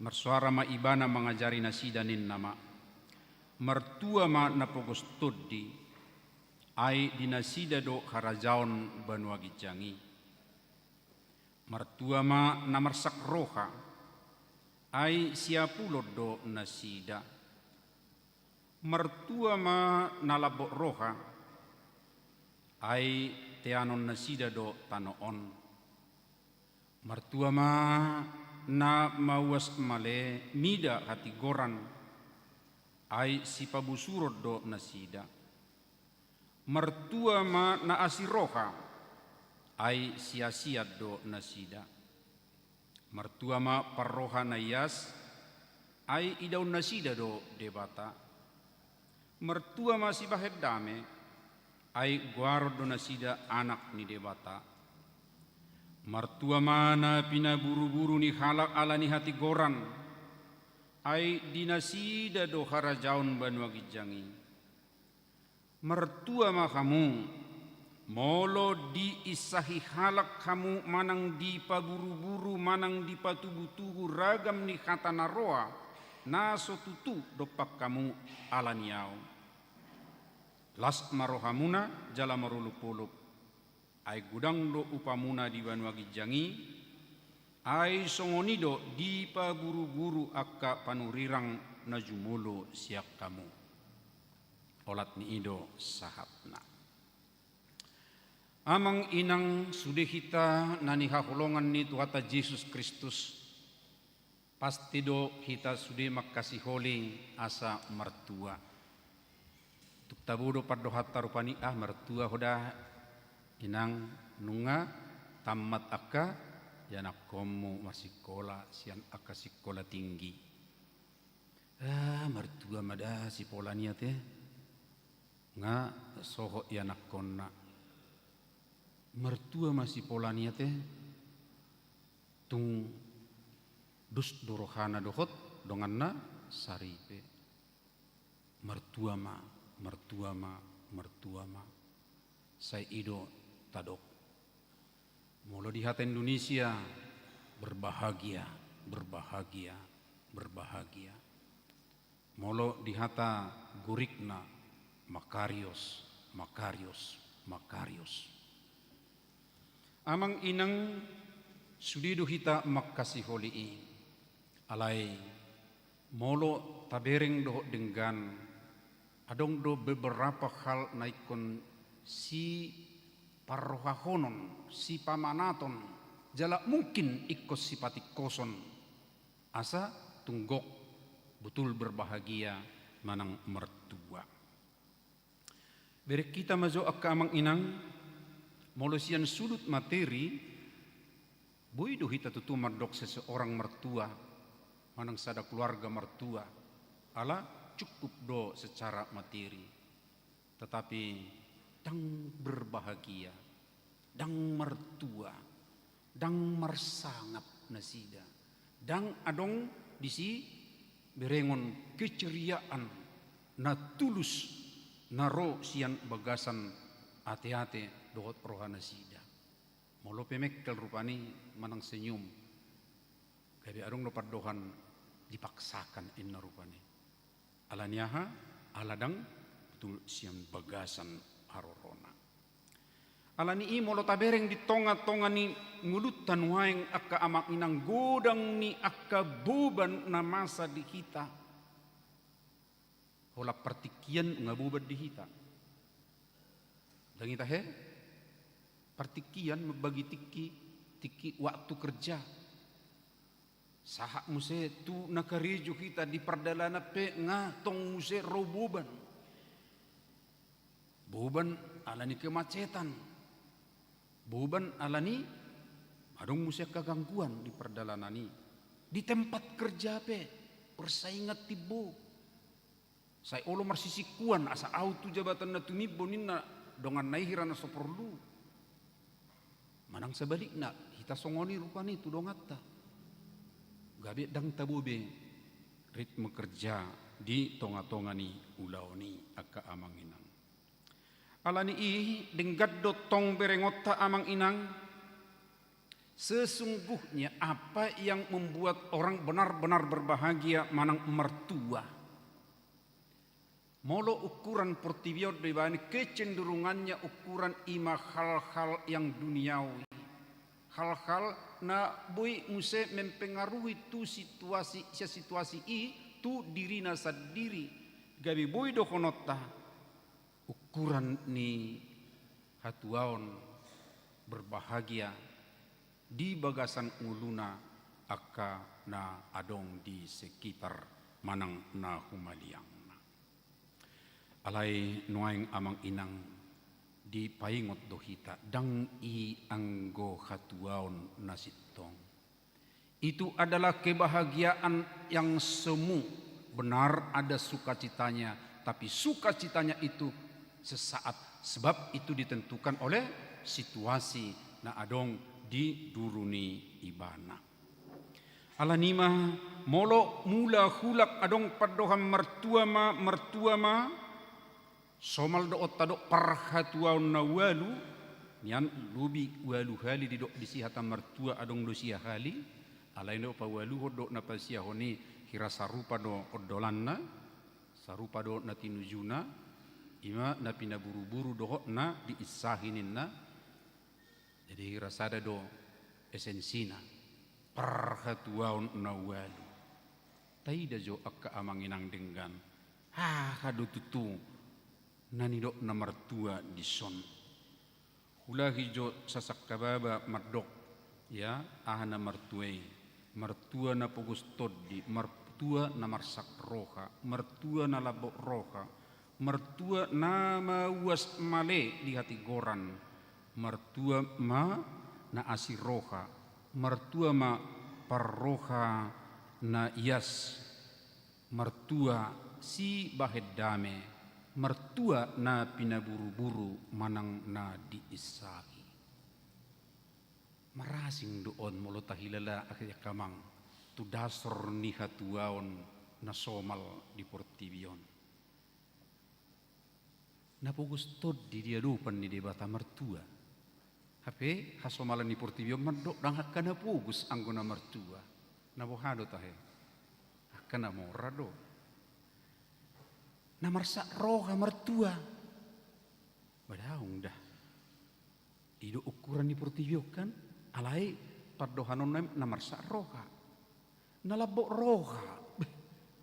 marsuara ma ibana mengajari nasidanin nama mertua ma napogos tuddi ai dinasida do harajaon banua gijangi mertua ma namarsak roha ai siapulod do nasida mertua ma nalabok roha ai teanon nasida do tanoon mertua ma na mawas male mida hati goran ai si pabusurod do nasida mertua ma na asiroha ai sia-sia do nasida mertua ma parroha nayas ai idaun nasida do debata mertua ma si bahet dame ai guaro donasida anak ni debata mertua mana pina buru-buru ni halak ala ni hati goran ai dinasida do harajaun banua gijangi mertua ma kamu molo di isahi halak kamu manang di paburu-buru manang di patubu-tubu ragam ni kata naroa naso tutu dopak kamu ala niau las marohamuna jala marulupulup ai gudang do upamuna di banua gijangi ai songonido di paguru-guru akka panurirang najumulo siak kamu olat ni ido sahatna amang inang sudehita nani hahulongan ni Tuhata Yesus Kristus pasti do hita sude makasih holi asa mertua tuk tabudo pardohat tarupani mertua hoda inang nunga tamat akka yanak komu masih sekolah sian akka sekolah tinggi mertua mada si polania teh nga soho yanak konna mertua masih polania teh tung dus dorohana dohot donganna saripe mertua ma saya ido tadok molo di hati Indonesia berbahagia molo di hata gurikna makarios amang inang sudido hita makasih holi alai molo tabereng doh denggan adong do beberapa hal naikon si parrohahonon, si pamanaton, jala mungkin ikos sipati koson, asa tunggok betul berbahagia manang mertua. Beri kita mazo akamang inang, molosian sudut materi, boido hita tutumar dok seseorang mertua, manang sada keluarga mertua, ala cukup do secara materi tetapi dang berbahagia dang mertua dang marsangat nasida dang adong disi berengon keceriaan na tulus naro sian bagasan ate-ate dohot rohana sida molo pemekkel rupani manang senyum kabi adong no pardohan dipaksakan inna rupani alaniaha aladang betul sian bagasan harorona Alani i molo tabereng di tonga-tonga ni ngulutan waeng akka amang inang godang ni akka buban na masa di hita. Hola partikian nga buban di hita. Dangita he? Partikian membagi tiki waktu kerja. Sahak muse tu nakarijo kita di perdalana pe nga tong muse ro buban. Buban alani kemacetan. Buban alani adong musya kagangguan di perdalanan ini. Di tempat kerja pe persaingan tibo. Saya olo marsisikuan asa auto jabatan na tumibo nina dongan naihira na so perlu. Manang sebalik na hita songoni rupani tu dongata. Gabe dang tabobe ritme kerja di tonga-tonga ni ulau ni akka amang inang. Alani i denggaddo tong berengota amang inang. Sesungguhnya apa yang membuat orang benar-benar berbahagia manang mertua. Molo ukuran portiviot bebani kecenderungannya ukuran ima hal-hal yang duniawi. Hal-hal na boy muse mempengaruhi tu situasi i tu dirina sadiri. Gabi boy dokonota. Ukuran ni hatuaon berbahagia di bagasan uluna akka na adong di sekitar manang na humaliang. Alay nuaing amang inang di paingot dohita dang i anggo hatuaon na sitong. Itu adalah kebahagiaan yang semu. Benar ada sukacitanya, tapi sukacitanya itu sesaat, sebab itu ditentukan oleh situasi na adong di duruni ibana. Alanima molo mula hulak adong padoham mertua ma somal do otado parhatuaun na walu nian lubi walu hali di dok disihata mertua adong dosia hali alain do pa walu hodok na pasia honi kira sarupa do odolanna sarupa do na tinujuna ima na pinaburu-buru dohok na diisahinin na jadi rasada do esensina parhatuaun na walu taida jo akka amang inang denggan kado tutu nani do na mertua di son hulahi jo sasak kababa mardok ya ahana mertuai mertua na pogus toddi mertua na marsak roha mertua na labok roha mertua nama was male di hati goran mertua ma na asiroha mertua ma parroha na yas mertua si bahedame mertua na pinaburu-buru manang na diisahi marasing doon mulo tahilala akhirnya kamang tu dasor ni hatuaon na somal di Portivion. Napugus tod di dia dupan ni debata mertua. Hape hasomalan ni Portivion mandok dang hakana pugus anggona mertua. Nabohado tahe. Hakana morado. Namarsa roha mertua. Badaung dah. Ido ukuran ni Portivion kan alai pardohanon namarsa roha. Nalabok roha.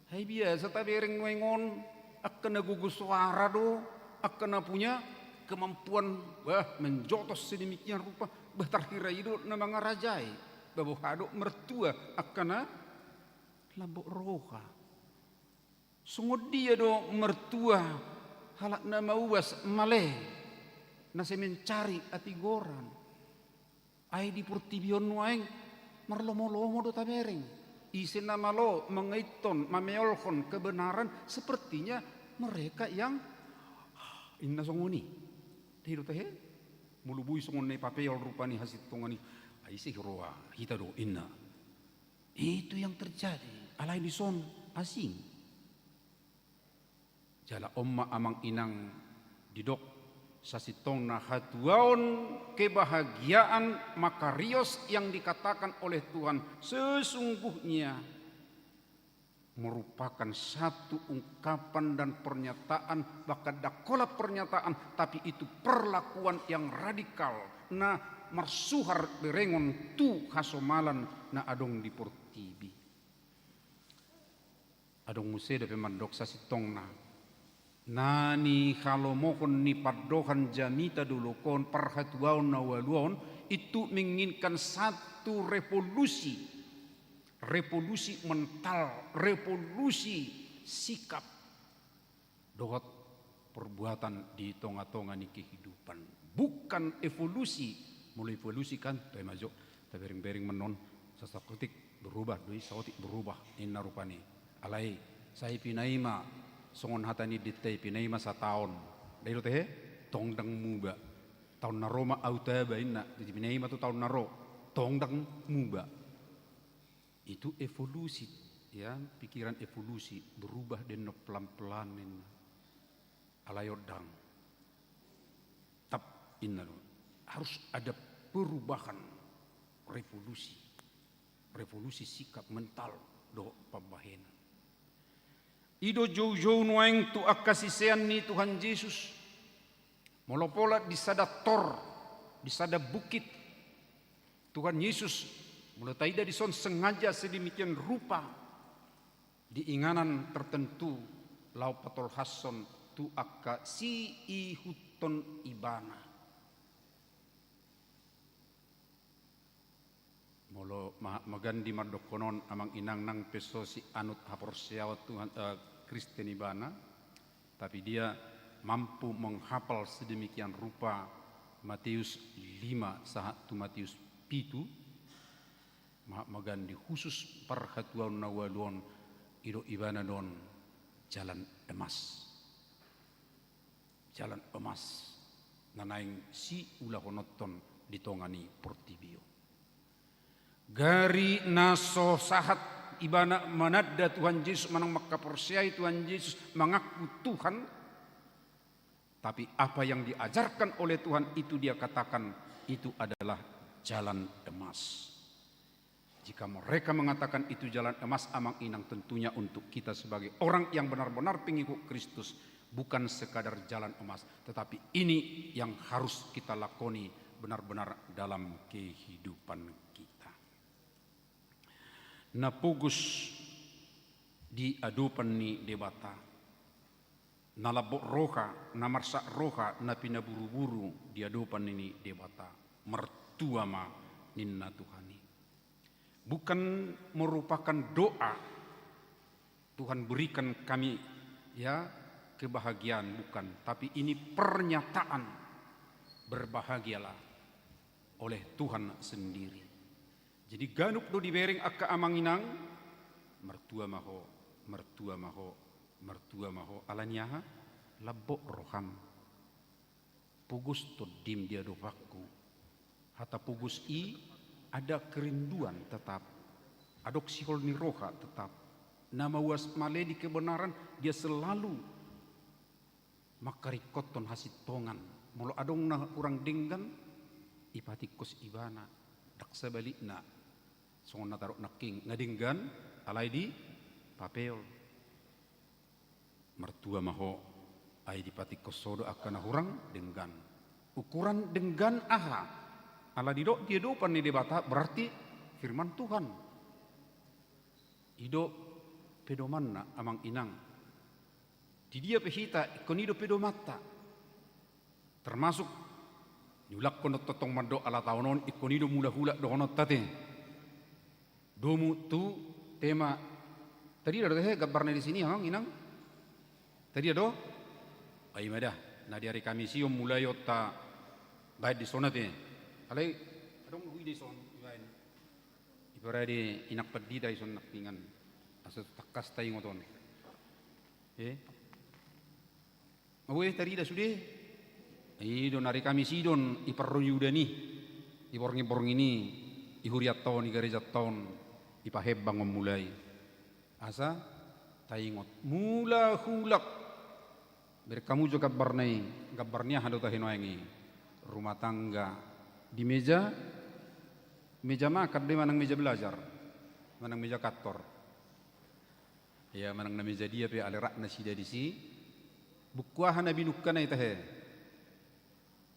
Hai biasa tabereng wengon akan nagugus suara do. Akan punya kemampuan menjotos sedemikian rupa terkira hidup na mga rajai babuhado mertua akan lambok roha sungod dia do mertua halak na mauwas male na mencari ati goran ay di Portivion waeng marlomo-lomo do tabereng isin na malo mengaiton mameolhon kebenaran sepertinya mereka yang inna songoni hidup teh mulubui songoni papel rupani hasil tongani ai sih roa hita do inna itu yang terjadi alai di son asing jala omma amang inang didok sasitong na hatuaon kebahagiaan makarios yang dikatakan oleh Tuhan sesungguhnya merupakan satu ungkapan dan pernyataan, bahkan dakola pernyataan, tapi itu perlakuan yang radikal. Na marsuhar berengon tu hasomalan na adong di portibi. Adong museda pemandoksa si tongna. Nani halomokon ni padohan jamita dulukon parhatuaon na waluon, itu menginginkan satu revolusi. Revolusi mental, revolusi sikap. Dohot perbuatan di tonga-tonga ni kehidupan. Bukan evolusi. Mulai evolusi kan, tuh majo, bering-bering menon, sasakutik berubah, doi saotik berubah, inna rupani. Alai, saya pinaima, songon hatani ditei pinaima setahun. Dari teh, tongdang muba. Tahun naroma autaba inna, jadi pinaima tu tahun naro, tongdang muba. Itu evolusi, ya, pikiran evolusi berubah dan pelan-pelan alayodang. Tap inna harus ada perubahan, revolusi sikap mental do pambahena. Ido jauh-jauh nuaing tu akasisean ni Tuhan Yesus, molopola di sada tor, di sada bukit Tuhan Yesus mulai taida dison sengaja sedemikian rupa diinganan tertentu lau patol hason tu akka si ihuton ibana. Molo magandi madokonon amang inang nang peso si anut haporsiaw Tuhan Kristen ibana, tapi dia mampu menghafal sedemikian rupa Matius 5 sahat tu Matius 7. Magandi khusus perhatuan nawaluan ido ibana don jalan emas nanaing si ulah honoton ditongani portibio gari naso sahat ibana manadda Tuhan Yesus manang makaporsiai Tuhan Yesus mengaku Tuhan, tapi apa yang diajarkan oleh Tuhan itu dia katakan itu adalah jalan emas. Jika mereka mengatakan itu jalan emas, amang inang tentunya untuk kita sebagai orang yang benar-benar pengikut Kristus, bukan sekadar jalan emas, tetapi ini yang harus kita lakoni benar-benar dalam kehidupan kita. Napugus di adupan ni debata, nalabok roha, namarsak roha, napina buru-buru di adupan ini debata, mertua ma ninna Tuhani. Bukan merupakan doa Tuhan berikan kami ya kebahagiaan, bukan, tapi ini pernyataan berbahagialah oleh Tuhan sendiri. Jadi ganup do dibering akka amanginang mertua maho alanyaha labok roham pugus to dim dia do wakku hata pugus i ada kerinduan tetap, adok sihol ni roha tetap. Nama was male di kebenaran dia selalu makarikoton hasitongan. Molo adong na kurang denggan ipatikos ibana dak sebalikna songon natarok naking ngadenggan alai di papel. Mertua maho ai dipatikos sodo akan hurang denggan. Ukuran denggan aha ala didok dia dopan ni debata berarti firman Tuhan. Ido pedomanna amang inang. Di dia pehita ikonido pedomata. Termasuk nyulak kono totong mado ala taonon ikonido mula-hula dohonot tate. Domu tu tema tadi ada gambarnya di sini amang inang. Tadi ada ai madah na di hari Kamis yom mulai otta baik di sonate. Alay, adong hui di son, ibain. Ibara di inak peddi dari son nakpingan, asal takas tayo ngoton. Mawe tadi dah sudah, idon hari kami sidon iparroyudani, iborng ini, ihuriat tahun, igarejat tahun, ipahebang memulai. Asa tayo ngot, mula hulak. Berkamu juga kabarnya hado tahinoangi, rumah tangga. Di meja makan di manang meja belajar, manang meja kantor. Ya manang nami jadi apa alirak nasida di si. Bukuah nabi nukkan ita he.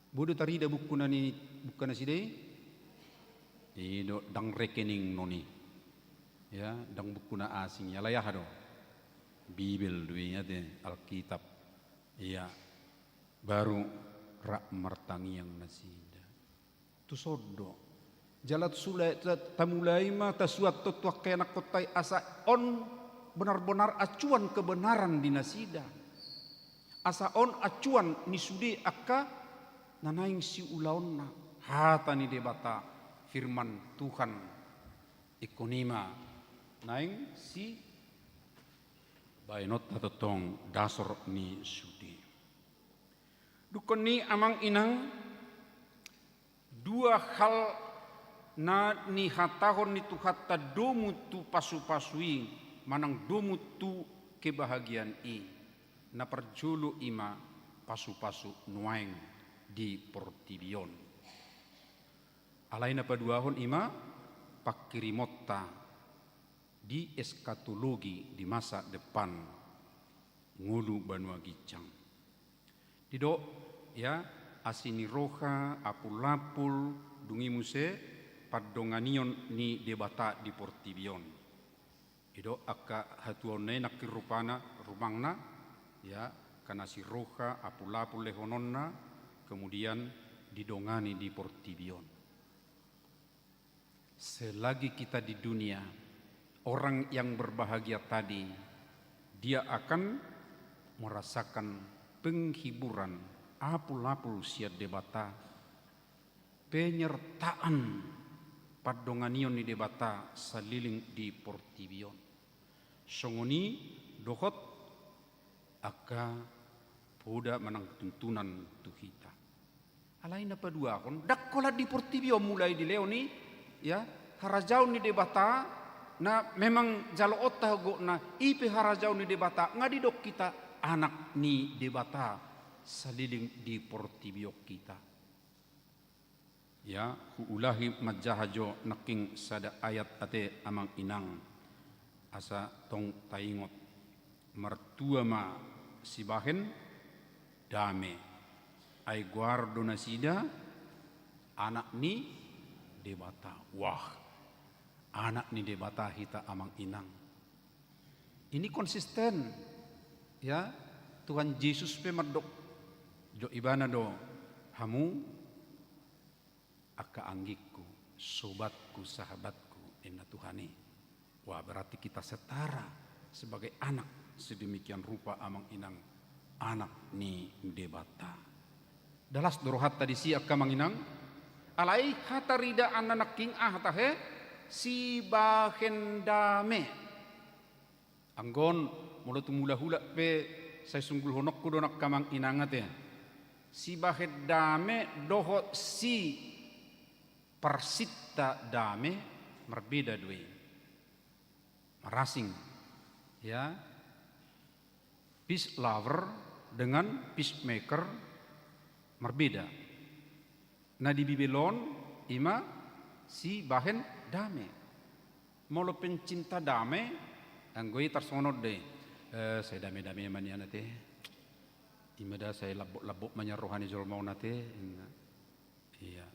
Bodo tarida buku nani bukan nasida. Ido dang rekening noni. Ya dang buku na asing ya layah do. Bibel duinya te Alkitab. Iya. Baru rak mertangi yang nasida. Tu sodo. Jalat sulai tamulai mah tasuat tuak kenak kotai asa on benar-benar acuan kebenaran di nasida. Asa on acuan ni sudi akka nanaing si ulaonna hata ni debata firman Tuhan ikonima naing si bainot tatotong dasor ni sudi. Dukon ni amang inang dua hal na ni hatahon ni tu hatta domu tu pasu-pasui manang domu tu kebahagiaan i na perjulu ima pasu-pasu nuaing di Portibion. Alai na paduahon ima pakirimotta di eskatologi di masa depan ngulu Banua Gicang. Dido ya asini roha apul-lapul dungi muse padonganion ni debata di Portibion. Ido akka hatuone nakirupana rumangna ya kana si roha apul-lapul lehononna kemudian didongani di Portibion. Selagi kita di dunia, orang yang berbahagia tadi dia akan merasakan penghiburan apul-apul siat debata penyertaan padonganion ni debata saliling di Portibion. Songoni dohot aka poda manang tuntunan tu kita. Alain apa dua kon dakkola di Portibion mulai di leoni ya harajau ni debata na memang jalo otta go na ipe harajau ni debata ngadi dok kita anak ni debata saliling di Portibion kita. Ya huulahi majahajo naking sada ayat ate amang inang asa tong taingot mertua ma sibahen dame ay guardo nasida anak ni debata. Wah, anak ni debata hita amang inang ini konsisten ya Tuhan Yesus pe merdok jo ibana do hamu aka anggikku sobatku sahabatku inna Tuhani. Wah berarti kita setara sebagai anak sedemikian rupa amang inang anak ni debata. Dalas dorohat tadi si akka manginang alai hata rida anak king tahe si bahendame anggon mulo tumula hula pe saya sunggul honok ku donak kamang inangate si bahendame doho si persita dame berbeda dua marasing ya peace lover dengan peacemaker berbeda. Nah di Babylon ima si bahen dame molo pencinta dame anggoi tarsonod de saya dame-dame maniana te imada saya labok manya rohani jol mau nate iya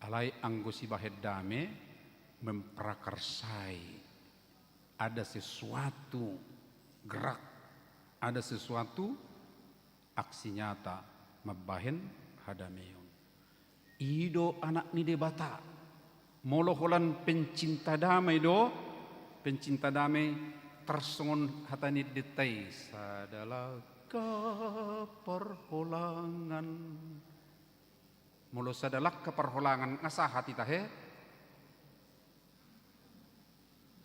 alai anggo si bahen dame memprakarsai ada sesuatu gerak ada sesuatu aksi nyata mabahen hadameyon. Ido anak ni debata moloholan pencinta damai do pencinta damai tersongon hatani detai sadalah keperholangan molo sadalah keperholangan ngasah hati tahe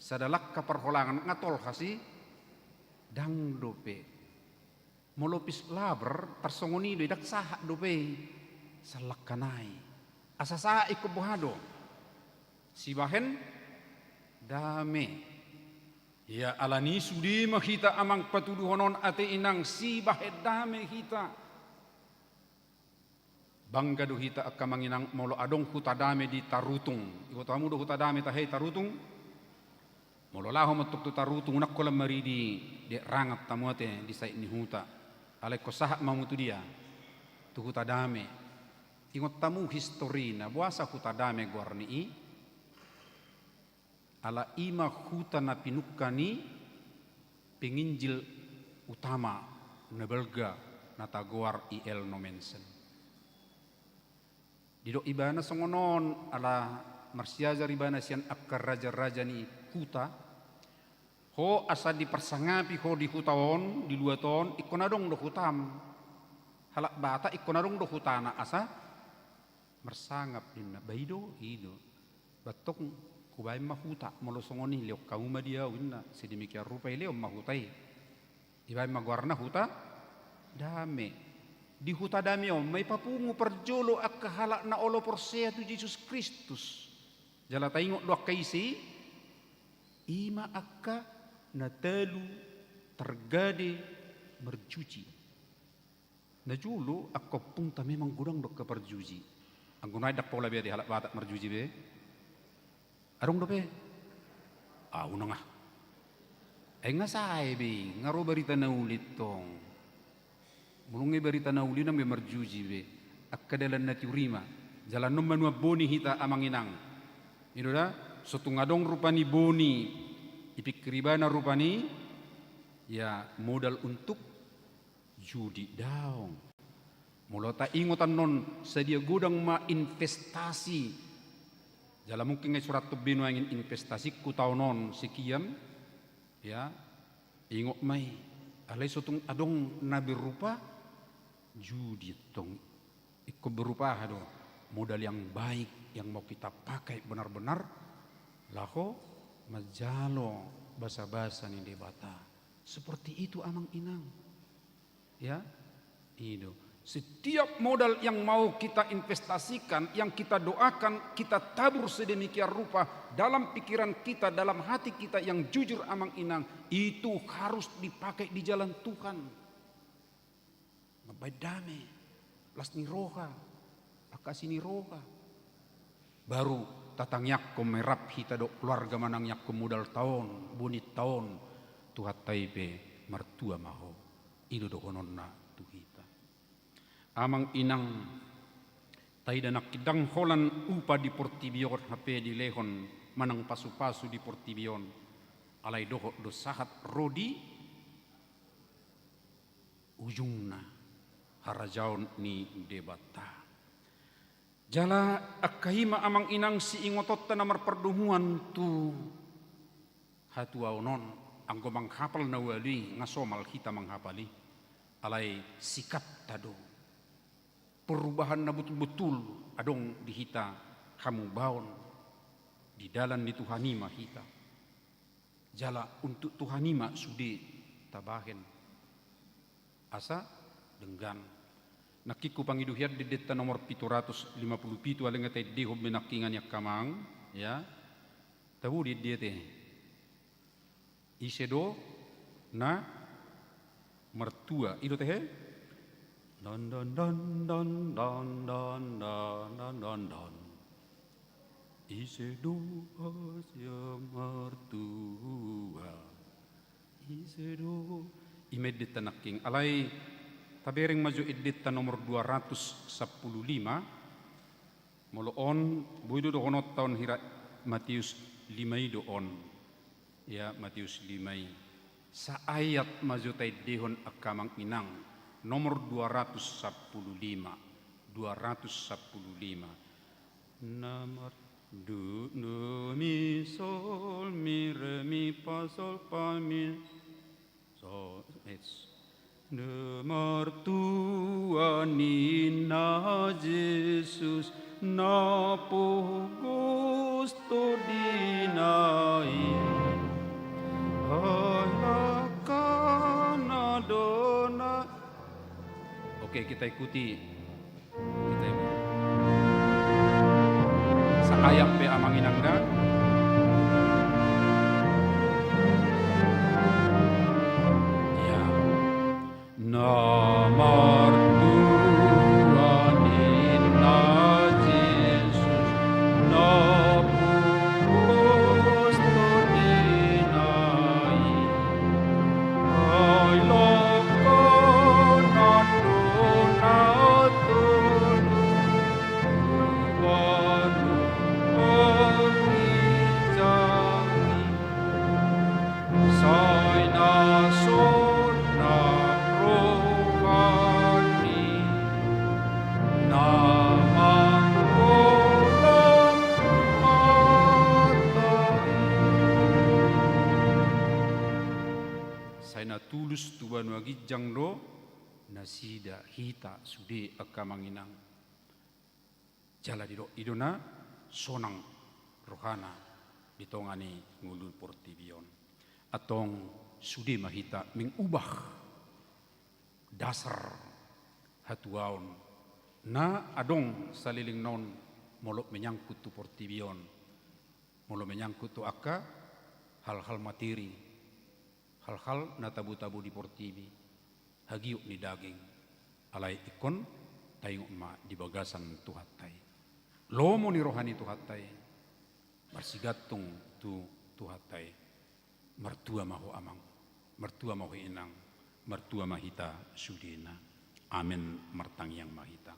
sadalah keperholangan ngatol hasi dang dope molopis laber tersongoni do dak sah dope salak kanai asasa iko bohado si bahen dame ya alani sudi mahita amang patuduhonon ate inang si bahen dame hita bangga do hita akka manginang molo adong huta dame di Tarutung iko tamu do huta dame tahe Tarutung Mololaho matuk tu tarutu unak kolam mari di rangat tamuate di sait ni huta. Alai ko sahat mamutu dia. Tu huta dame. Ingot tamu historina buasa huta dame guarni i. Ala ima huta na pinukani penginjil utama na belga na taguar IL nomensen. Didok ibana songonon ala marsiaja ribana sian akkar raja-raja ni huta. Ho asa dipersangapi ho di hutaon di 2 tahun ikonadong do hutam. Halak bata ikonadong do hutana asa mersangap dinna baido ido. Batok kubai mahuta molosongoni leo kauma dia winna sedemikian rupa leo mahutai. Ibai magwarna huta dame. Di huta dame may papungu perjolo akka halak na olo porsea tu Yesus Kristus. Jala taingok do kaisi ima akka na telu tergade merjuji. Na julu akka punta memang gudang do ke perjuji. Anggunai dak pola be di halak batak merjuji be. Arong dope, unang ngasay be, ngaro berita na ulit tong, mulungi berita na ulit na may marjuji be, akkadalan na tiurima, jalan nung manua boni hita amang inang, ino da, so tungadong rupani boni, ipikriba na rupani, ya modal untuk judi daong, mulota ingotan non sedia gudang ma investasi. Jala mungkin ngay surat tubino angin investasi ku taonon sekian ya ingot may alay sotong adong nabi rupa judi tong ikko berupa hado modal yang baik yang mau kita pakai benar-benar laho majalo basa-basa ni debata seperti itu amang inang ya itu. Setiap modal yang mau kita investasikan, yang kita doakan, kita tabur sedemikian rupa dalam pikiran kita, dalam hati kita yang jujur amang inang, itu harus dipakai di jalan Tuhan. Mabai dame, las ni roha, akasi ni roha. Baru tatang yakko merap hita do keluarga manang yakko modal tahun, bunit tahun, tuhat taipe mertua maho, itu do kononna tuhita. Amang inang taida nakidang holan upa di portibion hape di lehon manang pasu-pasu di portibion alai doho do sahat rodi ujungna harajaon ni debata jala akahima amang inang si ingotot tanamar perduhuan tu hatua onon anggo manghapal na wali ngasomal kita manghapali alai sikap tado perubahan na betul-betul adong di hita kamu baon di dalam di Tuhanima hita jala untuk Tuhanima sudi tabahen asa denggan nakiku pangiduhiat di deta nomor 757 alenga teh dehob menakingan yak kamang ya tahu di dia teh isedo na mertua itu teh don don don don don don don don don isedo asya mertua isedo imedit tanaking alay tabering maju edit nomor 215 moloon buido do honot tahun hira Matius 5 doon ya Matius 5 sa ayat maju tay dehon akamang inang nomor 215 nomor do mi sol mi re mi fa sol fa mi so it's nomor tua ni na Jesus na po gusto dinai hayakana dona. Oke, kita ikuti. Sa ayak pe amang inangda. Ya. Nomor Tuhan inna Jesus na pusto dinai ina tulus tu banua gijang do nasida hita sude akka manginang jala di do idona sonang rohana ditongani ngulun portibion atong sude mahita mengubah dasar hatuaon na adong saliling non molok menyangkut tu portibion molok menyangkut tu akka hal-hal materi hal-hal na tabu-tabu di portibi hagiuk ni daging alai ikon tayo ma di bagasan tuhatay lomo ni rohani tuhatay marsigatong tu tuhatay mertua maho amang mertua maho inang mertua mahita sudina amin martang yang mahita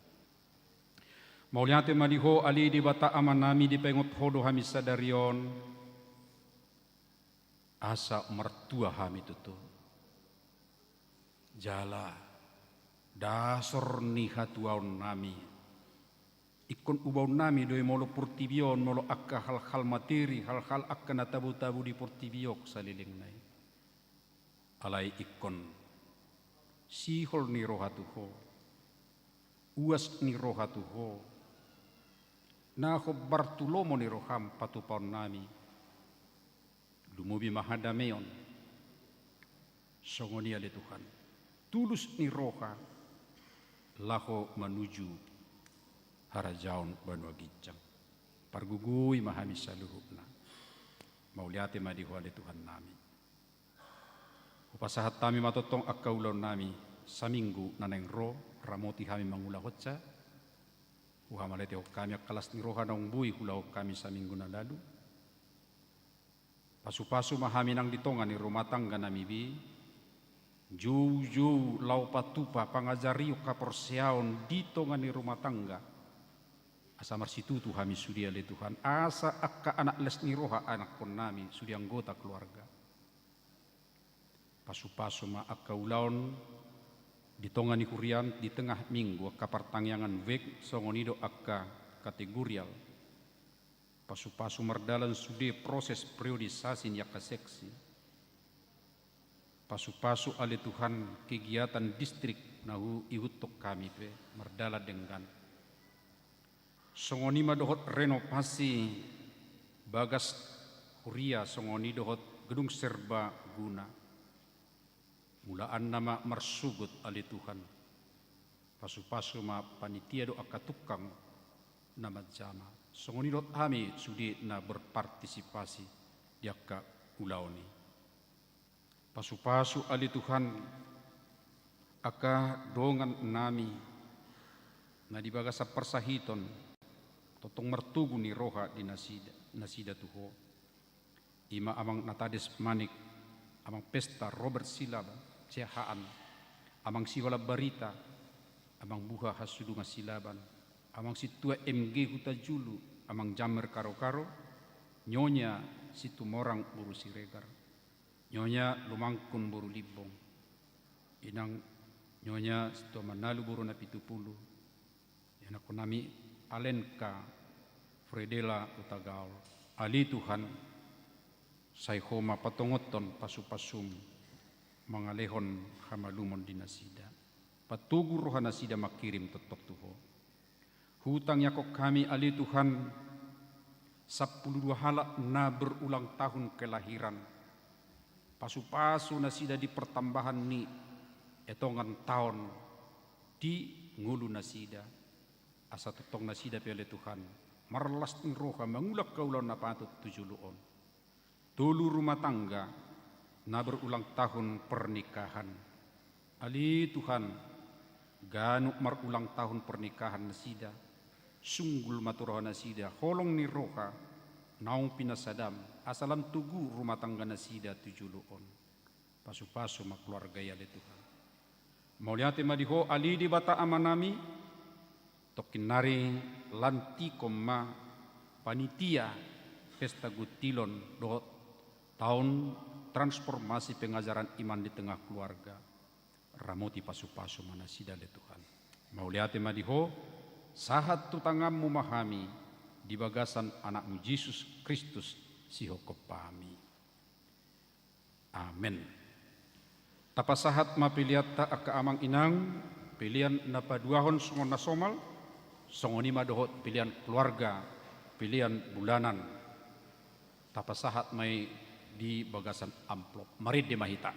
mauliate madiho ali di bata aman nami di pengot hodo hami sadarion asa mertua hami tutu jala dasor ni hatuaon nami ikon ubaun nami doi molo portibion molo akka hal-hal materi hal-hal akka na tabu-tabu di portibiok saliling nai alai ikon sihol ni rohatuho uas ni rohatuho naho bartulomo ni roham patupaon nami lumubi mahadameon songonia le Tuhan tulus ni roha laho menuju harajaon banua gijang pargugui mahami saluhupna mauliate madiho le Tuhan nami upasahat tami matotong akkaulon nami saminggu naneng ro ramoti hami mangula hotsa uhamalete kami akalas ni roha naung bui hula kami saminggu na lalu pasu-pasu mahami nang ditongan ni rumah tangga nami bi jauh-jauh lau patupa pangajariu kaporseaon ditongan ni rumah tangga asa marsitutu hami sudia le Tuhan asa akka anak les ni roha anak pon nami sudia anggota keluarga pasu-pasu ma akka ulaon ditongan ni hurian di tengah minggu akka pertangyangan wek songonido akka kategorial pasu-pasu merdalan sude proses periodisasi nyaka seksi pasu-pasu ale Tuhan kegiatan distrik nahu ihutok kami pe merdala dengan songoni madohot renovasi bagas huria songoni dohot gedung serba guna mulaan nama marsugut ali Tuhan pasu-pasu ma panitia do akatukang nama jama songoni dot kami sudi na berpartisipasi di akka ulaoni pasu-pasu ali Tuhan aka dongan nami na di bagasa persahiton totong mertugu ni roha di nasida tuho ima amang natades manik amang pesta Robert Silaba cehaan amang sihola barita amang buha hasudunga silaban amang situa MG huta julu amang jamer karo-karo nyonya situ morang buru siregar nyonya lumangkun buru libong inang nyonya situ manalu buru na 70 yana konami alenka Fredela utagaul ali Tuhan saihoma patongoton pasu-pasum mangalehon hamalumon dinasida patugur rohana sida makirim totok tuho hutang yakok kami ali Tuhan 12 hala na berulang tahun kelahiran pasu-pasu nasida di pertambahan ni etongan tahun di ngulu nasida asa totong nasida pele Tuhan marlas ing roha mangulak kaulan na patut 7 luon tulu rumah tangga na berulang tahun pernikahan ali Tuhan ganuk marulang tahun pernikahan nasida sunggul maturahan nasida holong ni roha naung pinasadam asalam tugu rumah tangga nasida 7 luon pasu-pasu makluarga ya le Tuhan mauliate madiho ali di bata amanami tokinari lanti koma panitia pesta gutilon do tahun transformasi pengajaran iman di tengah keluarga ramoti pasu-pasu manasida le Tuhan mauliate madiho sahat tu tanganmu memahami di bagasan anakmu Yesus Kristus siho kopami amin Tapasahat mapiliat ta aka amang inang, pilihan napaduahon songon nasomal, songonima dohot pilihan keluarga, pilihan bulanan. Tapasahat may di bagasan amplop. Mari di mahita.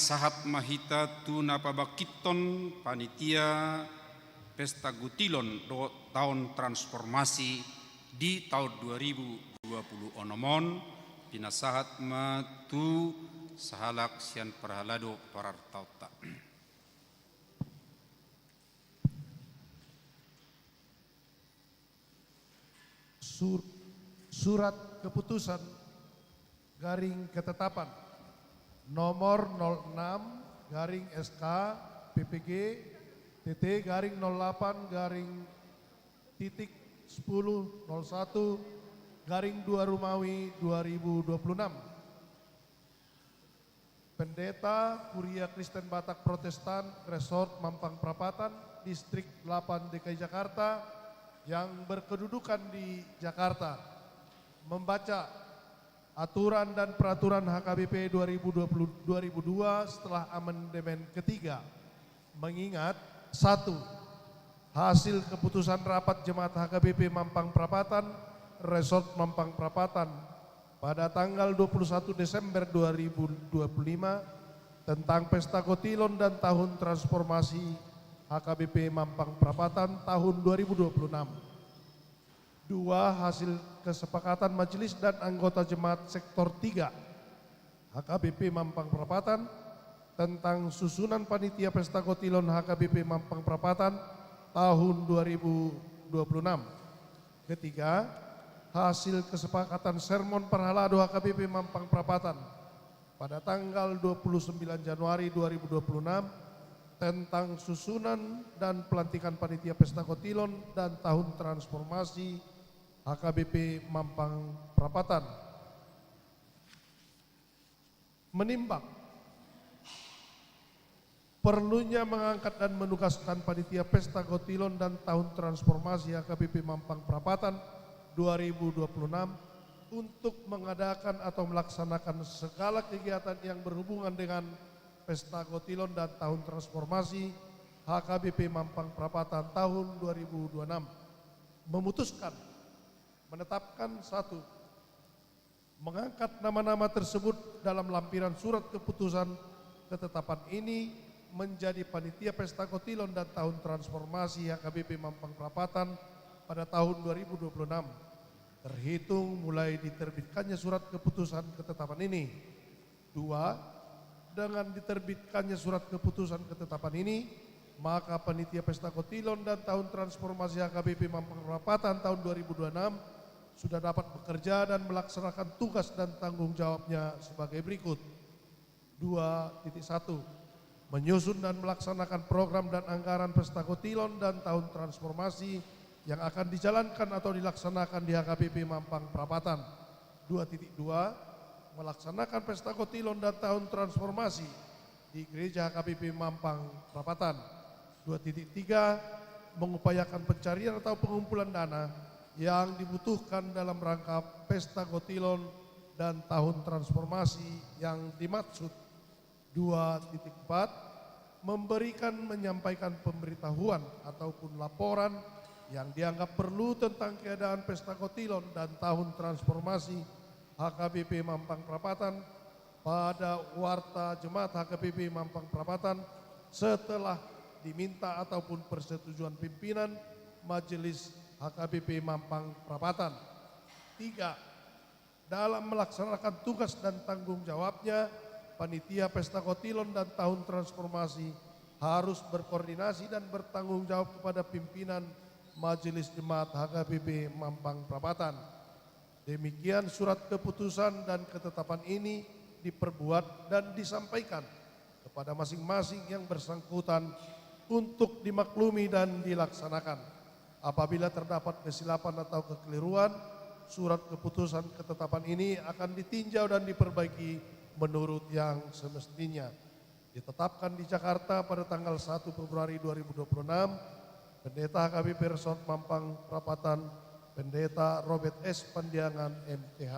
sahat mahita tu napabakiton panitia Pesta Gutilon do tahun transformasi di tahun 2020 onomon pinasahat matu sahalak sian perhalado parartauta. Surat keputusan garing ketetapan nomor 06 garing SK PPG TT garing 08 garing titik 10 01 garing 2 Rumawi 2026. Pendeta Kuria Kristen Batak Protestan Resort Mampang Perapatan Distrik 8 DKI Jakarta yang berkedudukan di Jakarta membaca aturan dan peraturan HKBP 2002 setelah amandemen ketiga, mengingat 1. Hasil keputusan rapat Jemaat HKBP Mampang Perapatan Resort Mampang Perapatan pada tanggal 21 Desember 2025 tentang Pesta Kotilon dan Tahun Transformasi HKBP Mampang Perapatan tahun 2026. 2. Hasil kesepakatan majelis dan anggota jemaat sektor 3 HKBP Mampang Perapatan tentang susunan panitia Pesta Kotilon HKBP Mampang Perapatan tahun 2026. Ketiga, hasil kesepakatan sermon perhalado HKBP Mampang Perapatan pada tanggal 29 Januari 2026 tentang susunan dan pelantikan panitia Pesta Kotilon dan Tahun Transformasi HKBP Mampang Perapatan. Menimbang perlunya mengangkat dan menugaskan panitia Pesta Kotilon dan Tahun Transformasi HKBP Mampang Perapatan 2026 untuk mengadakan atau melaksanakan segala kegiatan yang berhubungan dengan Pesta Kotilon dan Tahun Transformasi HKBP Mampang Perapatan tahun 2026. Memutuskan menetapkan 1. Mengangkat nama-nama tersebut dalam lampiran surat keputusan ketetapan ini menjadi panitia Pesta Kotilon dan Tahun Transformasi HKBP Mampang Perapatan pada tahun 2026 terhitung mulai diterbitkannya surat keputusan ketetapan ini. 2. Dengan diterbitkannya surat keputusan ketetapan ini, maka panitia Pesta Kotilon dan Tahun Transformasi HKBP Mampang Perapatan tahun 2026 sudah dapat bekerja dan melaksanakan tugas dan tanggung jawabnya sebagai berikut. 2.1. Menyusun dan melaksanakan program dan anggaran Pesta Kotilon dan Tahun Transformasi yang akan dijalankan atau dilaksanakan di HKBP Mampang Perapatan. 2.2. Melaksanakan Pesta Kotilon dan Tahun Transformasi di Gereja HKBP Mampang Perapatan. 2.3. Mengupayakan pencarian atau pengumpulan dana yang dibutuhkan dalam rangka Pesta Kotilon dan Tahun Transformasi yang dimaksud. 2.4. Menyampaikan pemberitahuan ataupun laporan yang dianggap perlu tentang keadaan Pesta Kotilon dan Tahun Transformasi HKBP Mampang Perapatan pada Warta Jemaat HKBP Mampang Perapatan setelah diminta ataupun persetujuan pimpinan Majelis HKBP Mampang Perapatan. 3. Dalam melaksanakan tugas dan tanggung jawabnya, panitia Pesta Kotilon dan Tahun Transformasi harus berkoordinasi dan bertanggung jawab kepada pimpinan Majelis Jemaat HKBP Mampang Perapatan. Demikian surat keputusan dan ketetapan ini diperbuat dan disampaikan kepada masing-masing yang bersangkutan untuk dimaklumi dan dilaksanakan. Apabila terdapat kesilapan atau kekeliruan, surat keputusan ketetapan ini akan ditinjau dan diperbaiki menurut yang semestinya. Ditetapkan di Jakarta pada tanggal 1 Februari 2026, Pendeta HKBP Resort Mampang Perapatan Pendeta Robert S. Pandiangan MTH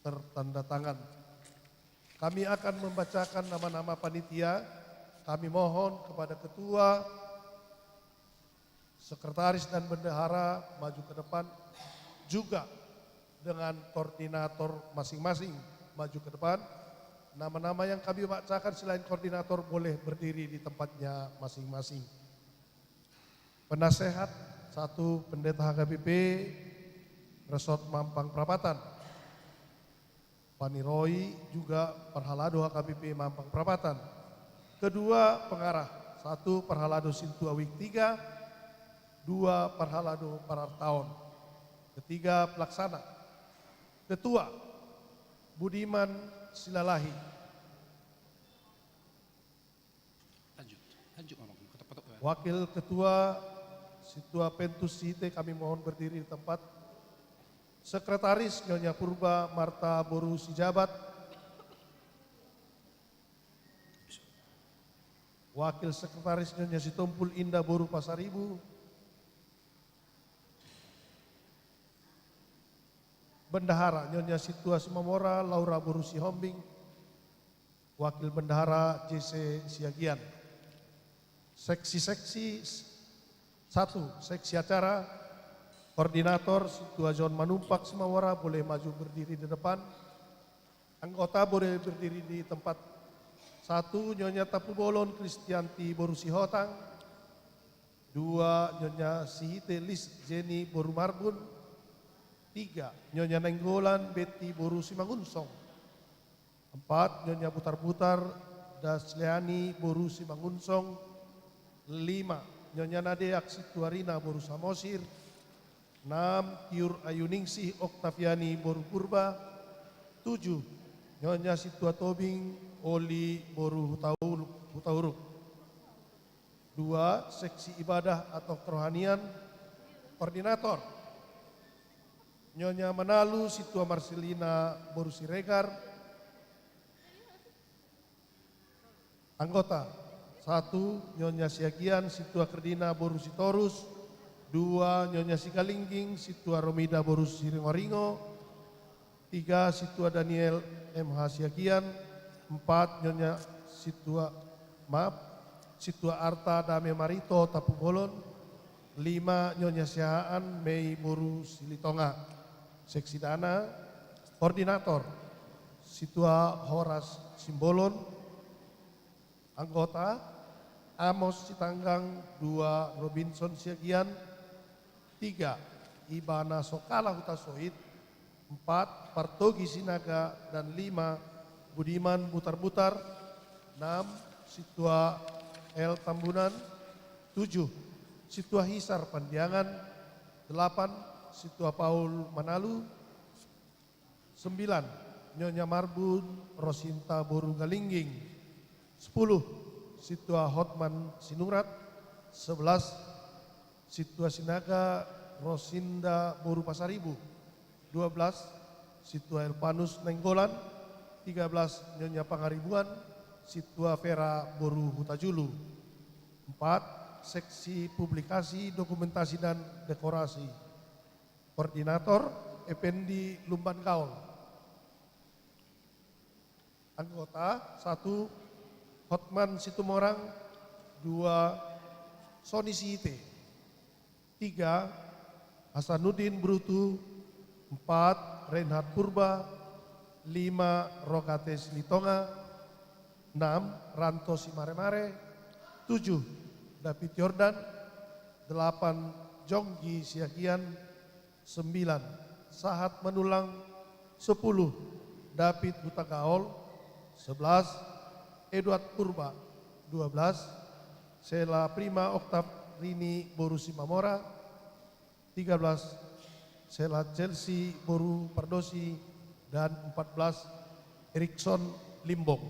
tertanda tangan. Kami akan membacakan nama-nama panitia. Kami mohon kepada ketua, sekretaris dan bendahara maju ke depan, juga dengan koordinator masing-masing maju ke depan. Nama-nama yang kami bacakan selain koordinator boleh berdiri di tempatnya masing-masing. Penasehat 1 Pendeta HKBP Resort Mampang Perapatan. Paniroy juga Perhalado HKBP Mampang Perapatan. Kedua pengarah 1 Perhalado Sintua Wik 3, 2 Perhalado Parartaon. Ketiga pelaksana. Ketua Budiman Silalahi. Lanjut Mamang. Wakil Ketua Situa Pentus Site kami mohon berdiri di tempat. Sekretaris Nyonya Purba Marta Boru Sijabat. Wakil Sekretaris Nyonya Sitompul Indah Boru Pasaribu. Bendahara Nyonya Situa Simamora Laura Boru Sihombing. Wakil Bendahara JC Siagian. Seksi-seksi 1, seksi acara, koordinator Situa John Manumpak Simawara boleh maju berdiri di depan. Anggota boleh berdiri di tempat. 1 Nyonya Tapu Bolon Kristianti Boru Sihotang. 2 Nyonya Sihite Lis Jenny Boru Marbun. 3 Nyonya Nenggolan Betty Boru Simangunsong. 4 Nyonya Butar-Butar Dasleani Boru Simangunsong. 5 Nyonya Nadeak Situarina Boru Samosir. 6 Tiur Ayuningsih Oktaviani Boru Purba. 7 Nyonya Situa Tobing Oli Boru Hutahuruk. 2 Seksi Ibadah atau Kerohanian. Koordinator Nyonya Manalu Situa Marcelina Boru Siregar. Anggota 1 Nyonya Siagian Situa Kerdina Boru Sitorus. 2 Nyonya Sigalingging Situa Romida Boru Siringoringo. 3 Situa Daniel MH Siagian. 4 Nyonya Situa Arta Dame Marito Tapu Bolon. 5 Nyonya Siahaan Mei Boru Silitonga. Seksi Dana. Koordinator Situa Horas Simbolon. Anggota Amos Sitanggang. 2 Robinson Siagian. 3 Ibana Sokala Hutasoid. 4 Partogi Sinaga. Dan 5 Budiman Butar-Butar. 6 Situa El Tambunan. 7 Situa Hisar Pandiangan. 8 Situa Paul Manalu. 9 Nyonya Marbun Rosinta Boru Galingging. 10 Situa Hotman Sinurat. 11 Situa Sinaga Rosinda Boru Pasaribu. 12 Situa Elpanus Nenggolan. 13 Nyonya Pangaribuan Situa Vera Boru Hutajulu. 4 Seksi Publikasi Dokumentasi dan Dekorasi. Koordinator Ependi Lumban Kaul. Anggota 1 Hotman Situmorang. 2 Soni Sihite. 3 Hasanuddin Brutu. 4 Reinhard Purba. 5 Rokate Silitonga. 6 Ranto Simaremare. 7 David Yordan. 8 Jonggi Siagian. 9 Sahat Manulang. 10 David Hutagaol. 11 Edward Purba. 12 Sela Prima Oktav Rini Boru Simamora. 13 Sela Chelsea Boru Pardosi. Dan 14 Erikson Limbong.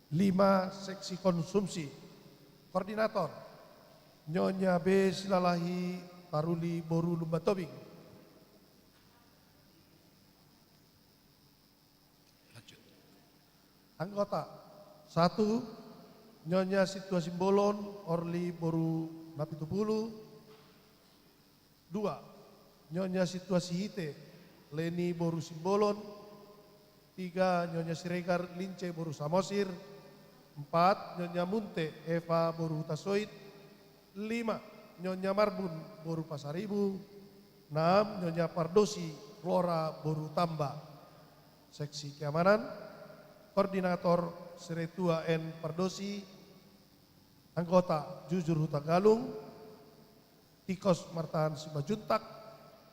5 Seksi Konsumsi. Koordinator Nyonya B Silalahi Taruli Boru Lumbatobing. Anggota 1 Nyonya Situa Simbolon Orli Boru Napitupulu. 2 Nyonya Situa Sihite Leni Boru Simbolon. 3 Nyonya Siregar Lince Boru Samosir. 4 Nyonya Munte Eva Boru Hutasoid. 5 Nyonya Marbun Boru Pasaribu. 6 Nyonya Pardosi Flora Boru Tamba. Seksi Keamanan Koordinator Seretua N. Pardosi, anggota Jujur Hutagalung, Tikos Martahan Simajuntak,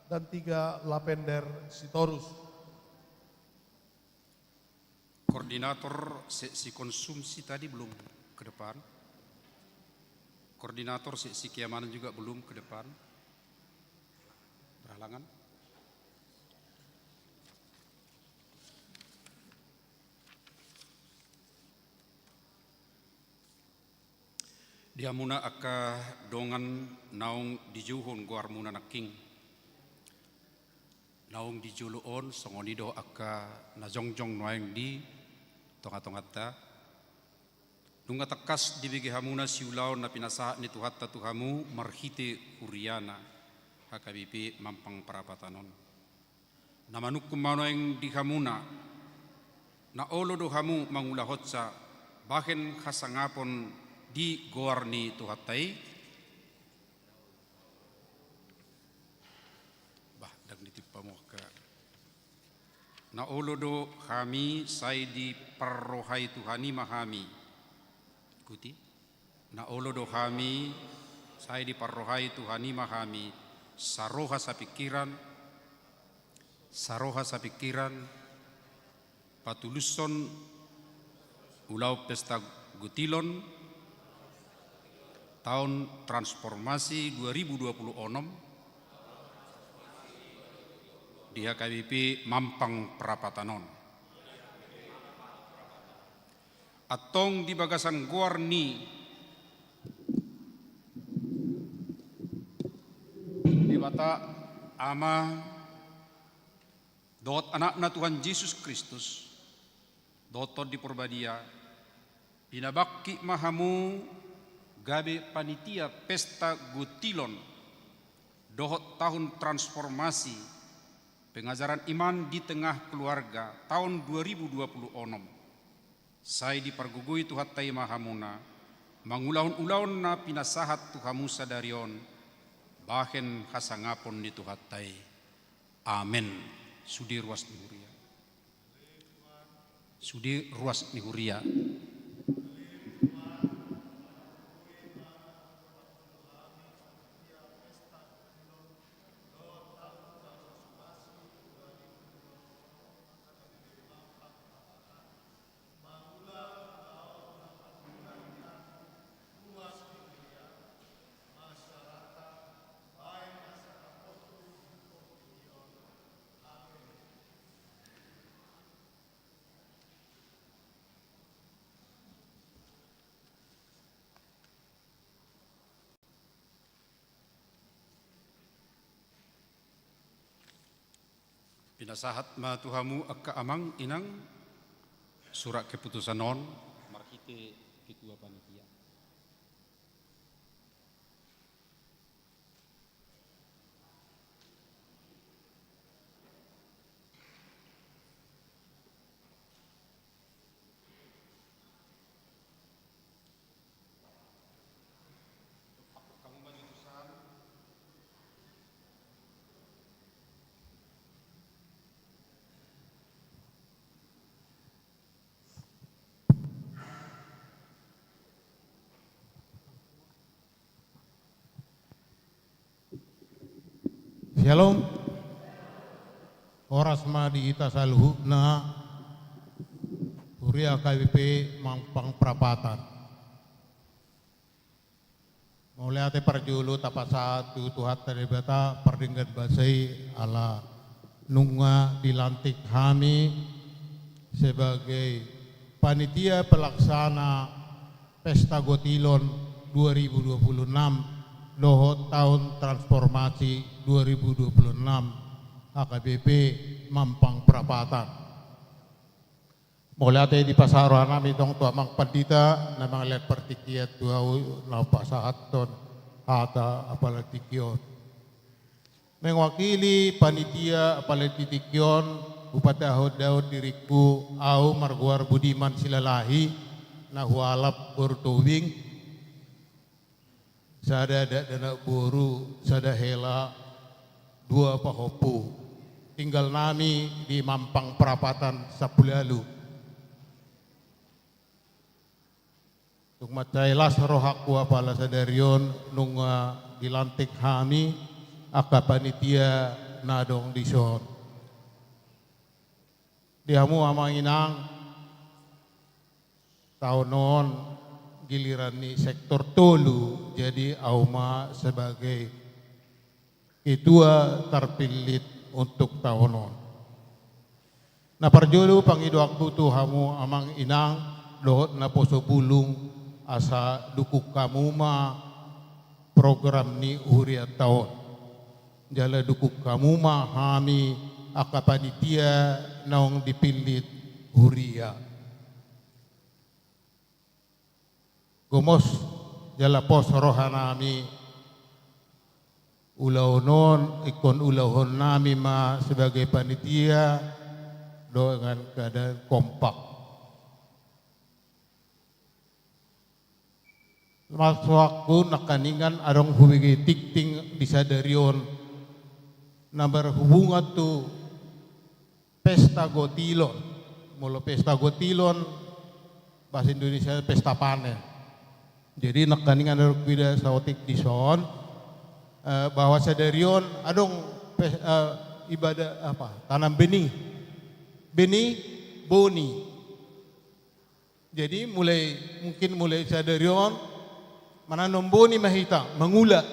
dan 3 Lapender Sitorus. Koordinator seksi konsumsi tadi belum ke depan. Koordinator seksi keamanan juga belum ke depan. Berhalangan. Diamuna aka dongan naung dijuhun goar muna naking. Naung dijuluon songonido aka najongjong noeng di tonga-tongata. Dunga tekas dibigi hamuna siulau na pinasa ni tuhatta tuhamu marhite huriana HKBP Mampang Perapatanon. Namanukum manoeng di hamuna na olo do hamu mangula hotsa bahen khasangapon di goarni tuhatai bah dag nitipamu ka na olodo kami sai di parrohai Tuhani mahami ikuti na olodo kami sai di parrohai Tuhani mahami saroha sa pikiran patuluson ulau pesta gutilon tahun transformasi 2026 di HKBP Mampang Perapatanon. Atong di bagasan goarni di bata ama dot anakna Tuhan Yesus Kristus dotot di Purbadia pinabakki mahamu gabe panitia pesta gutilon dohot tahun transformasi pengajaran iman di tengah keluarga tahun 2026 saya dipargugui tuhatai mahamuna mangulaun-ulaun na pinasahat tuhamu sadarion bahen hasangapon ni tuhatai amen sudi ruas nihuria pinasahat ma tuhamu akka amang inang surat keputusan non marhite ketua panitia. Shalom. Oras madi ita salhu na Uria KBP Mampang Perapatan. Mulai ate parjulu tapat tuhat dari bata perdinggan basai ala nunga dilantik kami sebagai panitia pelaksana Pesta Gotilon 2026 Dohot tahun transformasi 2026 HKBP Mampang Perapatan. Mulai ada di pasaran kami tong tua mang pandita namang lihat pertikiat tua na pasahaton ata apalagi kion. Mewakili panitia apalagi kion Bupati Ahod Daud diriku au Marguar Budiman Silalahi na hualap bertuwing sada dana buru sada hela dua pahopu tinggal nami di Mampang Perapatan Sapulalu tung macailas rohaku apala sadarion nung dilantik hami aka panitia nadong dison. Dihamu amang inang tahun non giliran ni sektor tolu jadi auma sebagai ketua terpilih untuk tahun non. Na parjolo pangido aku tu hamu amang inang dohot na poso bulung asa dukuk kamu ma program ni huriat tahun. Jala dukuk kamu ma hami aka panitia naong dipilih huria. Gomos jala pos rohanami ulaunon ikon ulauhon nami ma sebagai panitia dengan keadaan kompak. Mas waktu nakaningan arong hubigi tikting disadarion na berhubungan tu pesta gotilon. Mula pesta gotilon bahasa Indonesia pesta panen. Jadi nakaningan arong bida saotik dison bahwa sadarion adong ibadah apa tanam benih boni. Jadi mungkin mulai sadarion mananam boni mahita mengula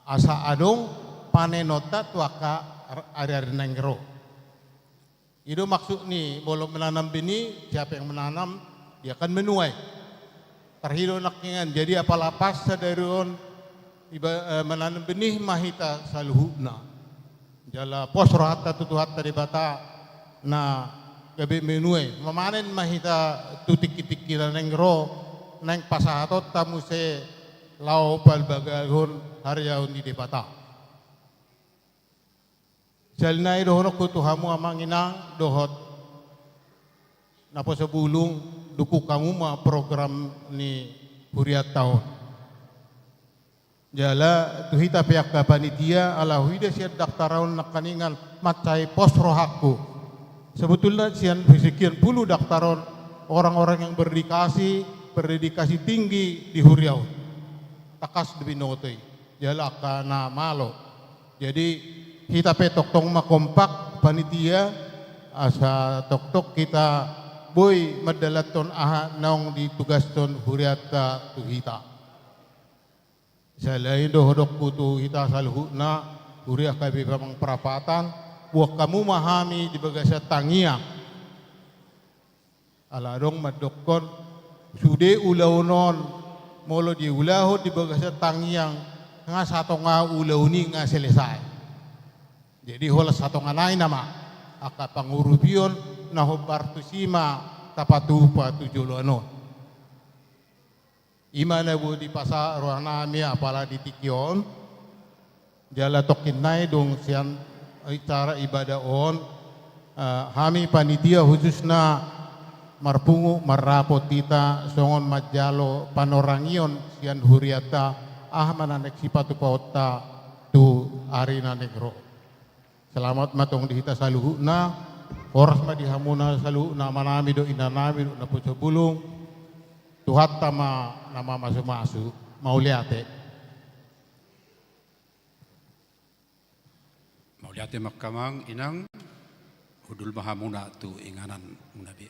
asa adong panenota tuaka ari-ari nengro. Itu maksud nih bolong menanam benih siapa yang menanam dia akan menuai. Terhido nakingan jadi apalapas sadarion menanam benih mahita saluhuna. Jala pos rohata tutuhatta di bata na gabi menue mamanen mahita tutik-tiki nengro neng pasahatot tamu se lau pal bagagun haryaun di bata. Jalnai dohonok kutuhamu amang inang dohot napo sebulung duku kamu ma program ni huriat tahun. Jala tuhita pihak panitia ala huida sian daftaran nakaningan macai pos rohaku. Sebetulnya sian sekian puluh daftaran orang-orang yang berdedikasi tinggi di Huriau. Takas demi notei. Jala kana malo. Jadi kita petok tong makompak panitia asa tok kita boy madalaton aha naong ditugaston huriata tuhita. Selain dohodok kutu kita salhuna huriah kabi pamang perapatan buah kamu mahami di bagasa tangiang aladong madokon sude ulaunon molo di ulaho di bagasa tangiang nga sato nga ulauni nga selesai. Jadi hola sato nga nain nama aka pangurubion na hobartusima tapatupa tujolono. Imana bu di pasar ruang nami apala di tikion jala tokin nai dong sian cara ibadah on hami panitia khususna marpungu marapot tita songon majalo panorangion sian huriata mananek sipatu pauta tu arina negro. Selamat matong dihita saluhuna horas ma dihamuna saluhuna manami do inanami do napuso bulung Tuhat tama nama masuk-masuk mau liate. Mau liate makamang inang hudul mahamuna tu inganan munabi.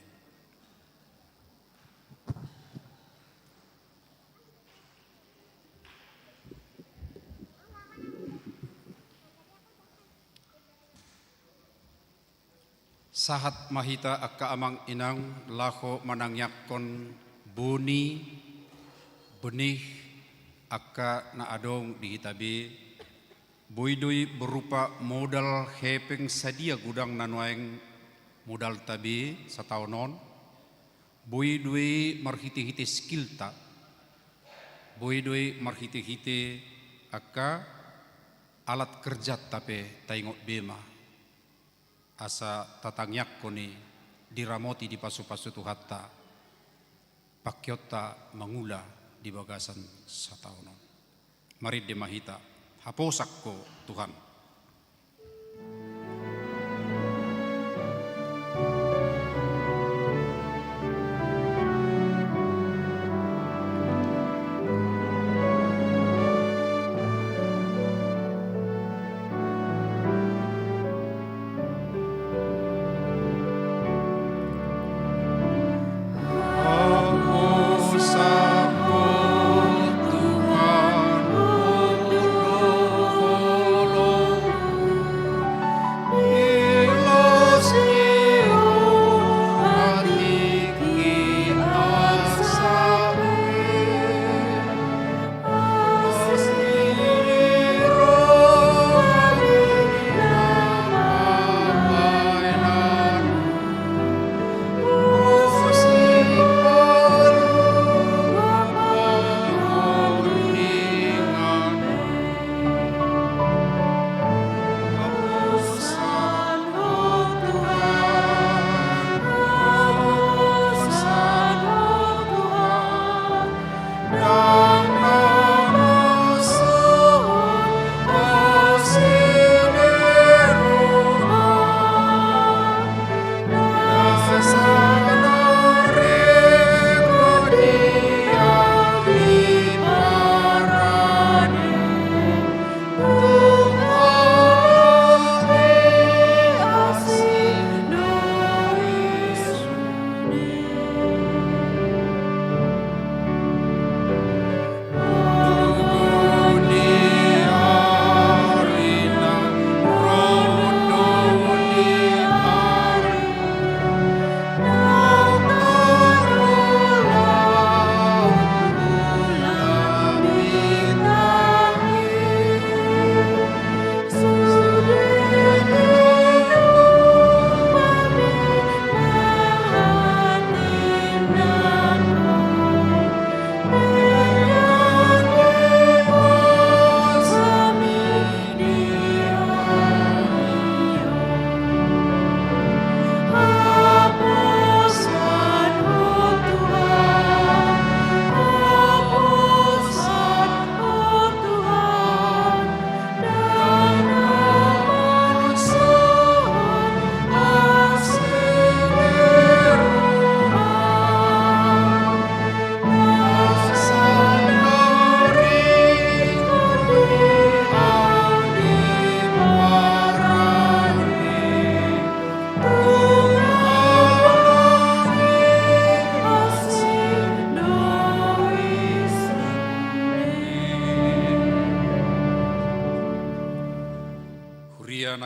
Sahat mahita akka amang inang lako manangyakon buni benih akka na adong di hitabi buidui berupa modal hepeng sadia gudang nanuaeng modal tabi sataonon buidui marhiti-hiti skilta buidui marhiti-hiti akka alat kerja tape taingok bema asa tatangyak koni diramoti di pasu-pasu tuhatta pakyota mangula di bagasan sataonon. Mari demahita haposakko Tuhan.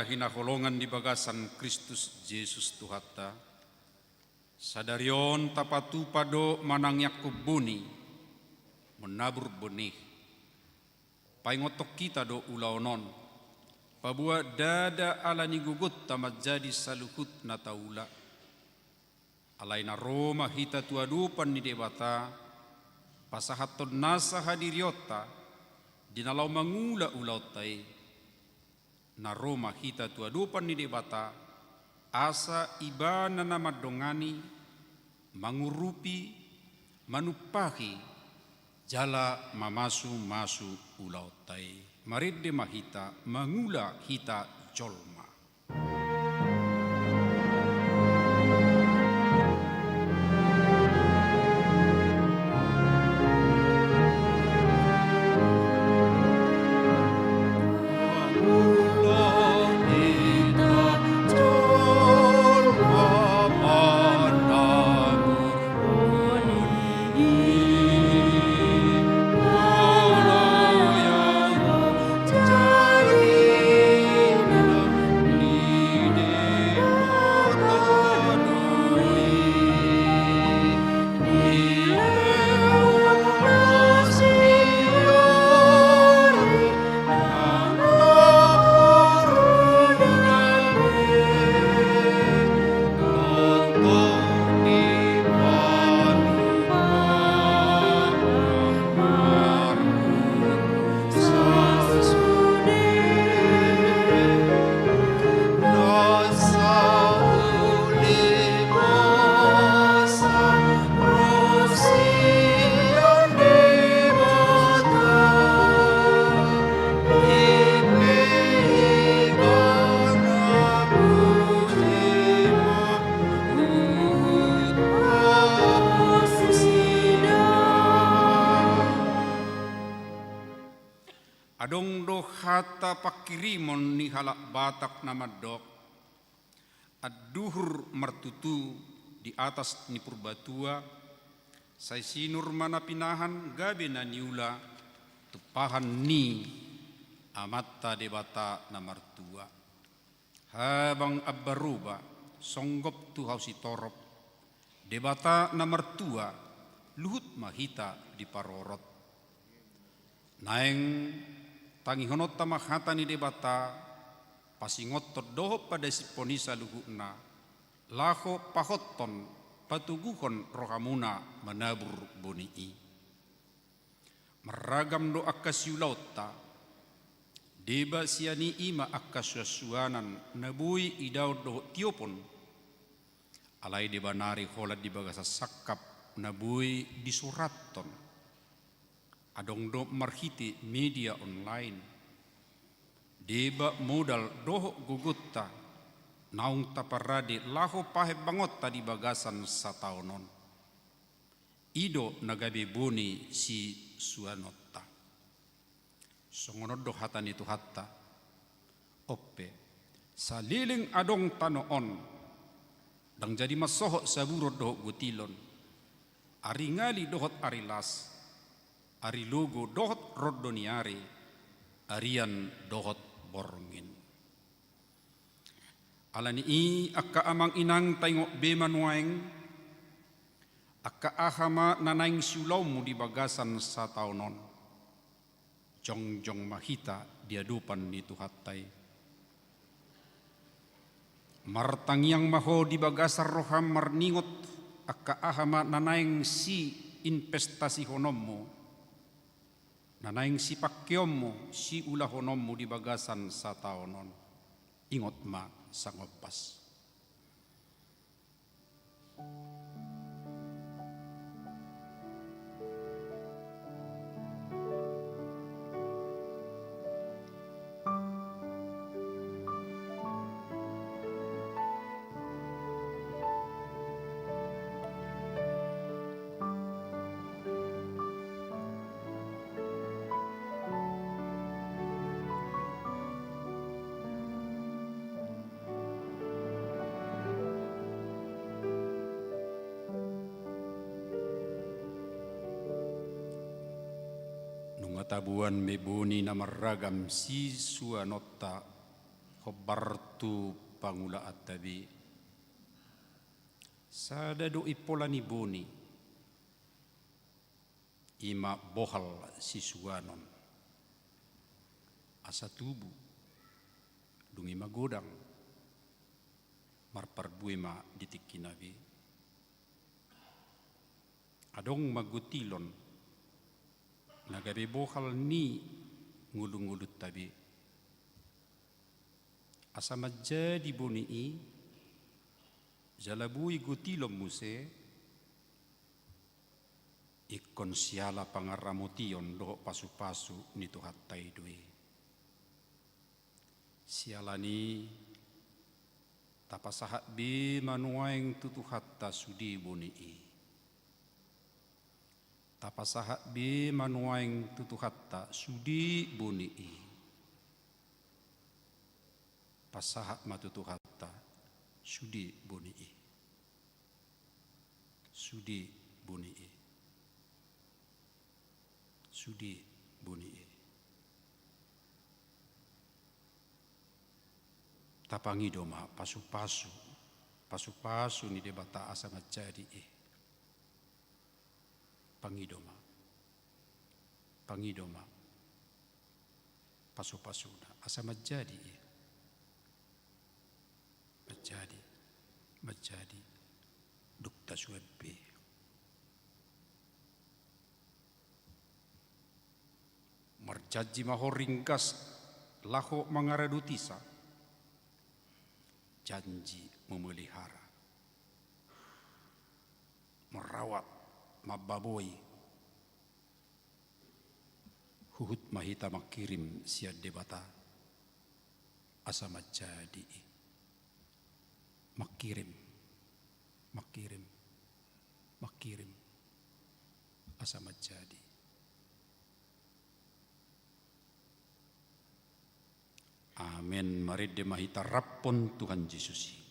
mahina holongan di bagasan Kristus Yesus Tuhata. Sadarion tapatu pado manang Yakub buni menabur benih. Paingotok kita do ulaonon. Pabua dada ala ni gugut tamat jadi saluhut na taula. Alai na Roma hita tuadupan ni debata. Pasahaton nasa hadiriota. Dinalau mangula ulautai. Na Roma hita tuadupan ni debata. Asa ibana na madongani. Mangurupi. Manupahi. Jala mamasu-masu ulautai. Maridde mahita mangula hita jolma. Adong do hata pakirimon ni halak batak nama dok. Ad-duhur mertutu di atas ni purbatua. Sai sinur mana pinahan gabe na niula. Tupahan ni amatta debata na martua. Habang abbaruba songgop tu hausi torop. Debata na martua luhut mahita di parorot. Naeng tangi honot tamahata ni debata pasingot terdoho pada si ponisa luhuna laho pahoton patuguhon rohamuna menabur bonii meragam do akasyulauta deba siani ima akasyasuanan nabui idau do tiopon alai deba nari holat di bagasa sakap nabui disuraton adong do marhiti media online. Deba modal doho gugutta. Naung taparade laho pahe bangot tadi bagasan sataunon. Ido nagabe boni si suanotta. Songonod do hatan itu hatta. Oppe. Saliling adong tanoon. Dang jadi masoho saburo doho gutilon. Aringali dohot arilas. Ari logo dohot rodoniari, arian dohot borngin. Alani i akka amang inang tengok bemanuaeng, akka ahama nanaing siulaumu di bagasan sataunon. Jong mahita diadupan ni tuhatai. Martangiang maho di bagasar roham marningot, akka ahama nanaing si investasi honommu. Nanaing si pakyommu, si ulahonommu di bagasan sataonon. Ingot ma sangopas. Tabuan meboni na maragam si suanotta Khobartu pangula atabi sada do ipolani boni ima bohal sisuanon asa tubu dungi magodang marparbui ma ditikinabi adong magutilon nagabe bohal ni ngulu-ngulut tabi asa majadi boni i jalabui gutilom muse ikon siala pangaramution doho pasu-pasu ni tuhattai dui sialani tapasahat bi manuaing tutuhatta sudi boni i tapasahat bi manuaing tutuhatta sudi boni i pasahat matutuhatta sudi boni i sudi boni i sudi boni i tapangi doma pasu-pasu ni debata asa majadi i pangidoma pasu-pasuna asa majadi i majadi dukta suwebbe marjaji mahoringkas laho mangaradutisa janji memelihara merawat mababoi huhut mahita makirim siad debata asa majadi makirim asa majadi amin mari demahita rappon Tuhan Yesus.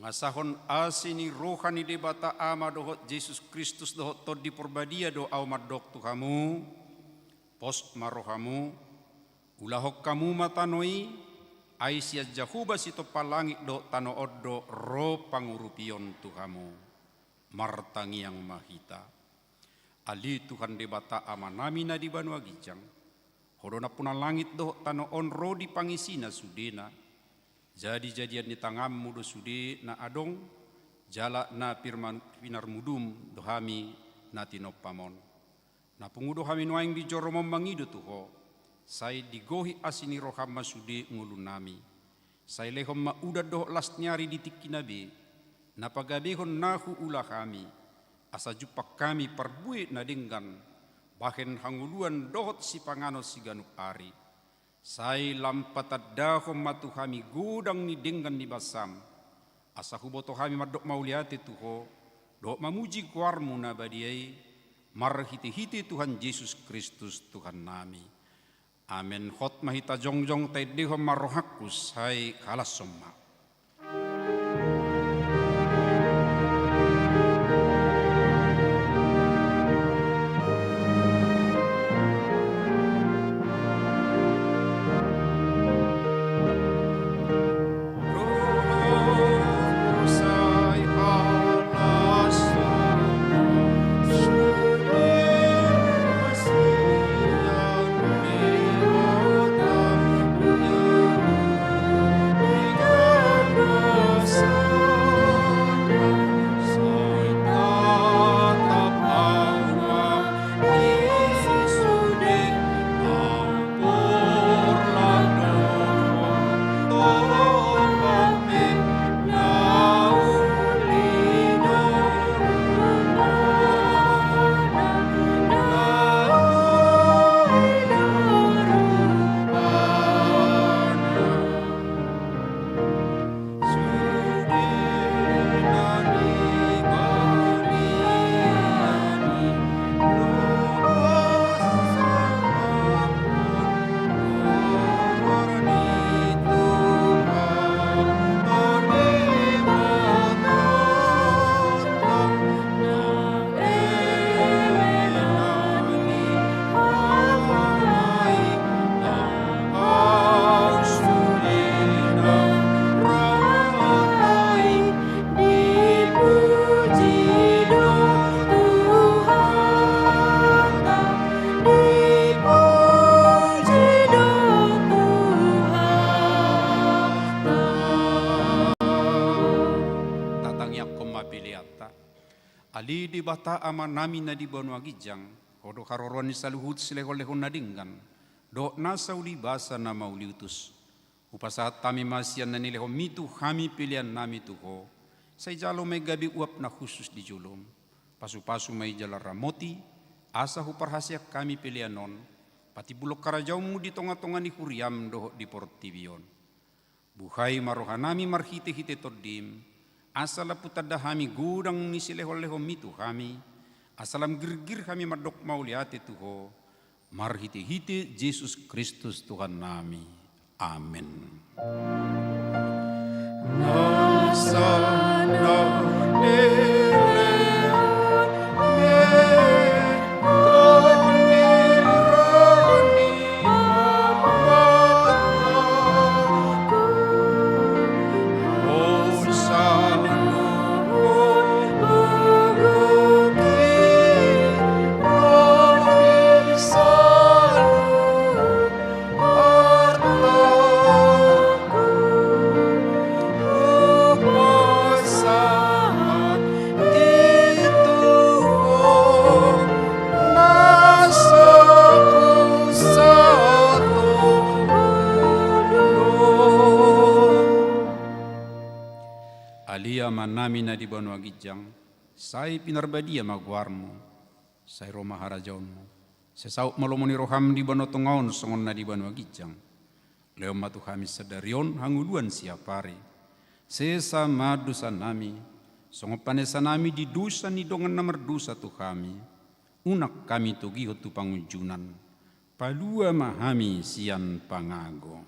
Ngasahon asini rohani debata ama dohot Yesus Kristus dohot tod di porbadia do aumat dok tuhamu, pos marohamu, ulahok kamu matanoi, aisia jahuba sito palangi do tano oddo ro pangurupion tuhamu, martangi yang mahita. Ali Tuhan debata ama nami na di Banua Gijang, hodona puna langit do tano on ro di pangisina sudena, jadi-jadian di tangammu do sude na adong, jala na pinar mudum dohami na tinopamon. Na pungudo hami nuaing di joromom mangido tuho, say digohi asini roham masude ngulun nami. Say lehom mauda doh las nyari di tikinabe, na pagabehon nahu ulah kami, asa jupak kami perbuit na denggan, bahen hanguluan dohot si pangano si ganuk ari. Sai lampatat dahom matu kami gudang ni denggan ni basam. Asa huboto kami madok mauliate tuho, dok mamuji kuarmu na badiai, marhiti-hiti Tuhan Yesus Kristus Tuhan nami. Amen. Hot mahita jongjong tay dehom marohakus hai kalas somma. Ali di bata ama nami na di Banua Gijang, hodo karoron ni saluhut silehol-lehon na dinggan, do nasa uli basa na mauliutus. Upasahat kami masyan na nilehon mitu kami pilihan nami tuho, say jalo may gabi uap na khusus di julom. Pasu-pasu may jala ramoti, asa huparhasyak kami pilihan non, pati bulok karajaw mo di tonga-tonga ni Huriam doho di Portivion. Buhay marohanami marhite-hite tordim, asala putada kami gudang ni silehol-lehom mitu kami, asalam girgir kami madok mauliate tuho, marhite-hite Yesus Kristus Tuhan nami. Amen. Nami na di Banua Gijang, say pinarbadia magwarmo, say Roma harajaonmo, say sauk malomoni roham di Banua Tongaon songon na di Banua Gijang, leo matu kami sedarion hanguluan siapare, sesa madusa nami, songo panesa nami di dusa ni dongan namar dusa tu kami, unak kami tu gihot tu pangunjunan, palua mahami sian pangago.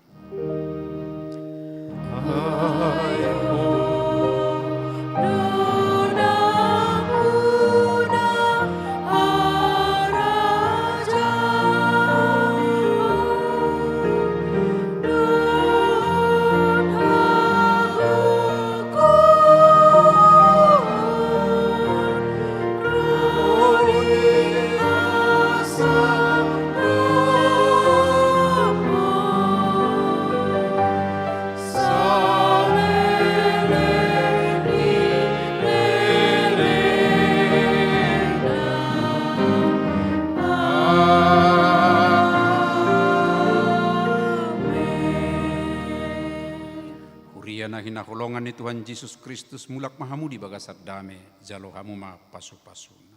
na hinakulongan ni Tuhan Yesus Kristus mulak mahamu di bagasat dame jalo hamu ma pasu-pasuna.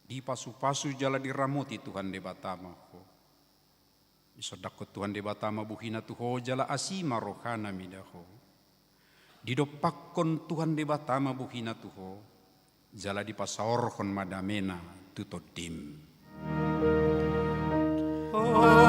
Di pasu-pasu jala diramuti Tuhan de batama ko. Isodakot Tuhan de batama buhina tuho jala asima rohana midaho. Didopakkon Tuhan de batama buhina tuho jala dipasaorkon madamena tutodim. Oh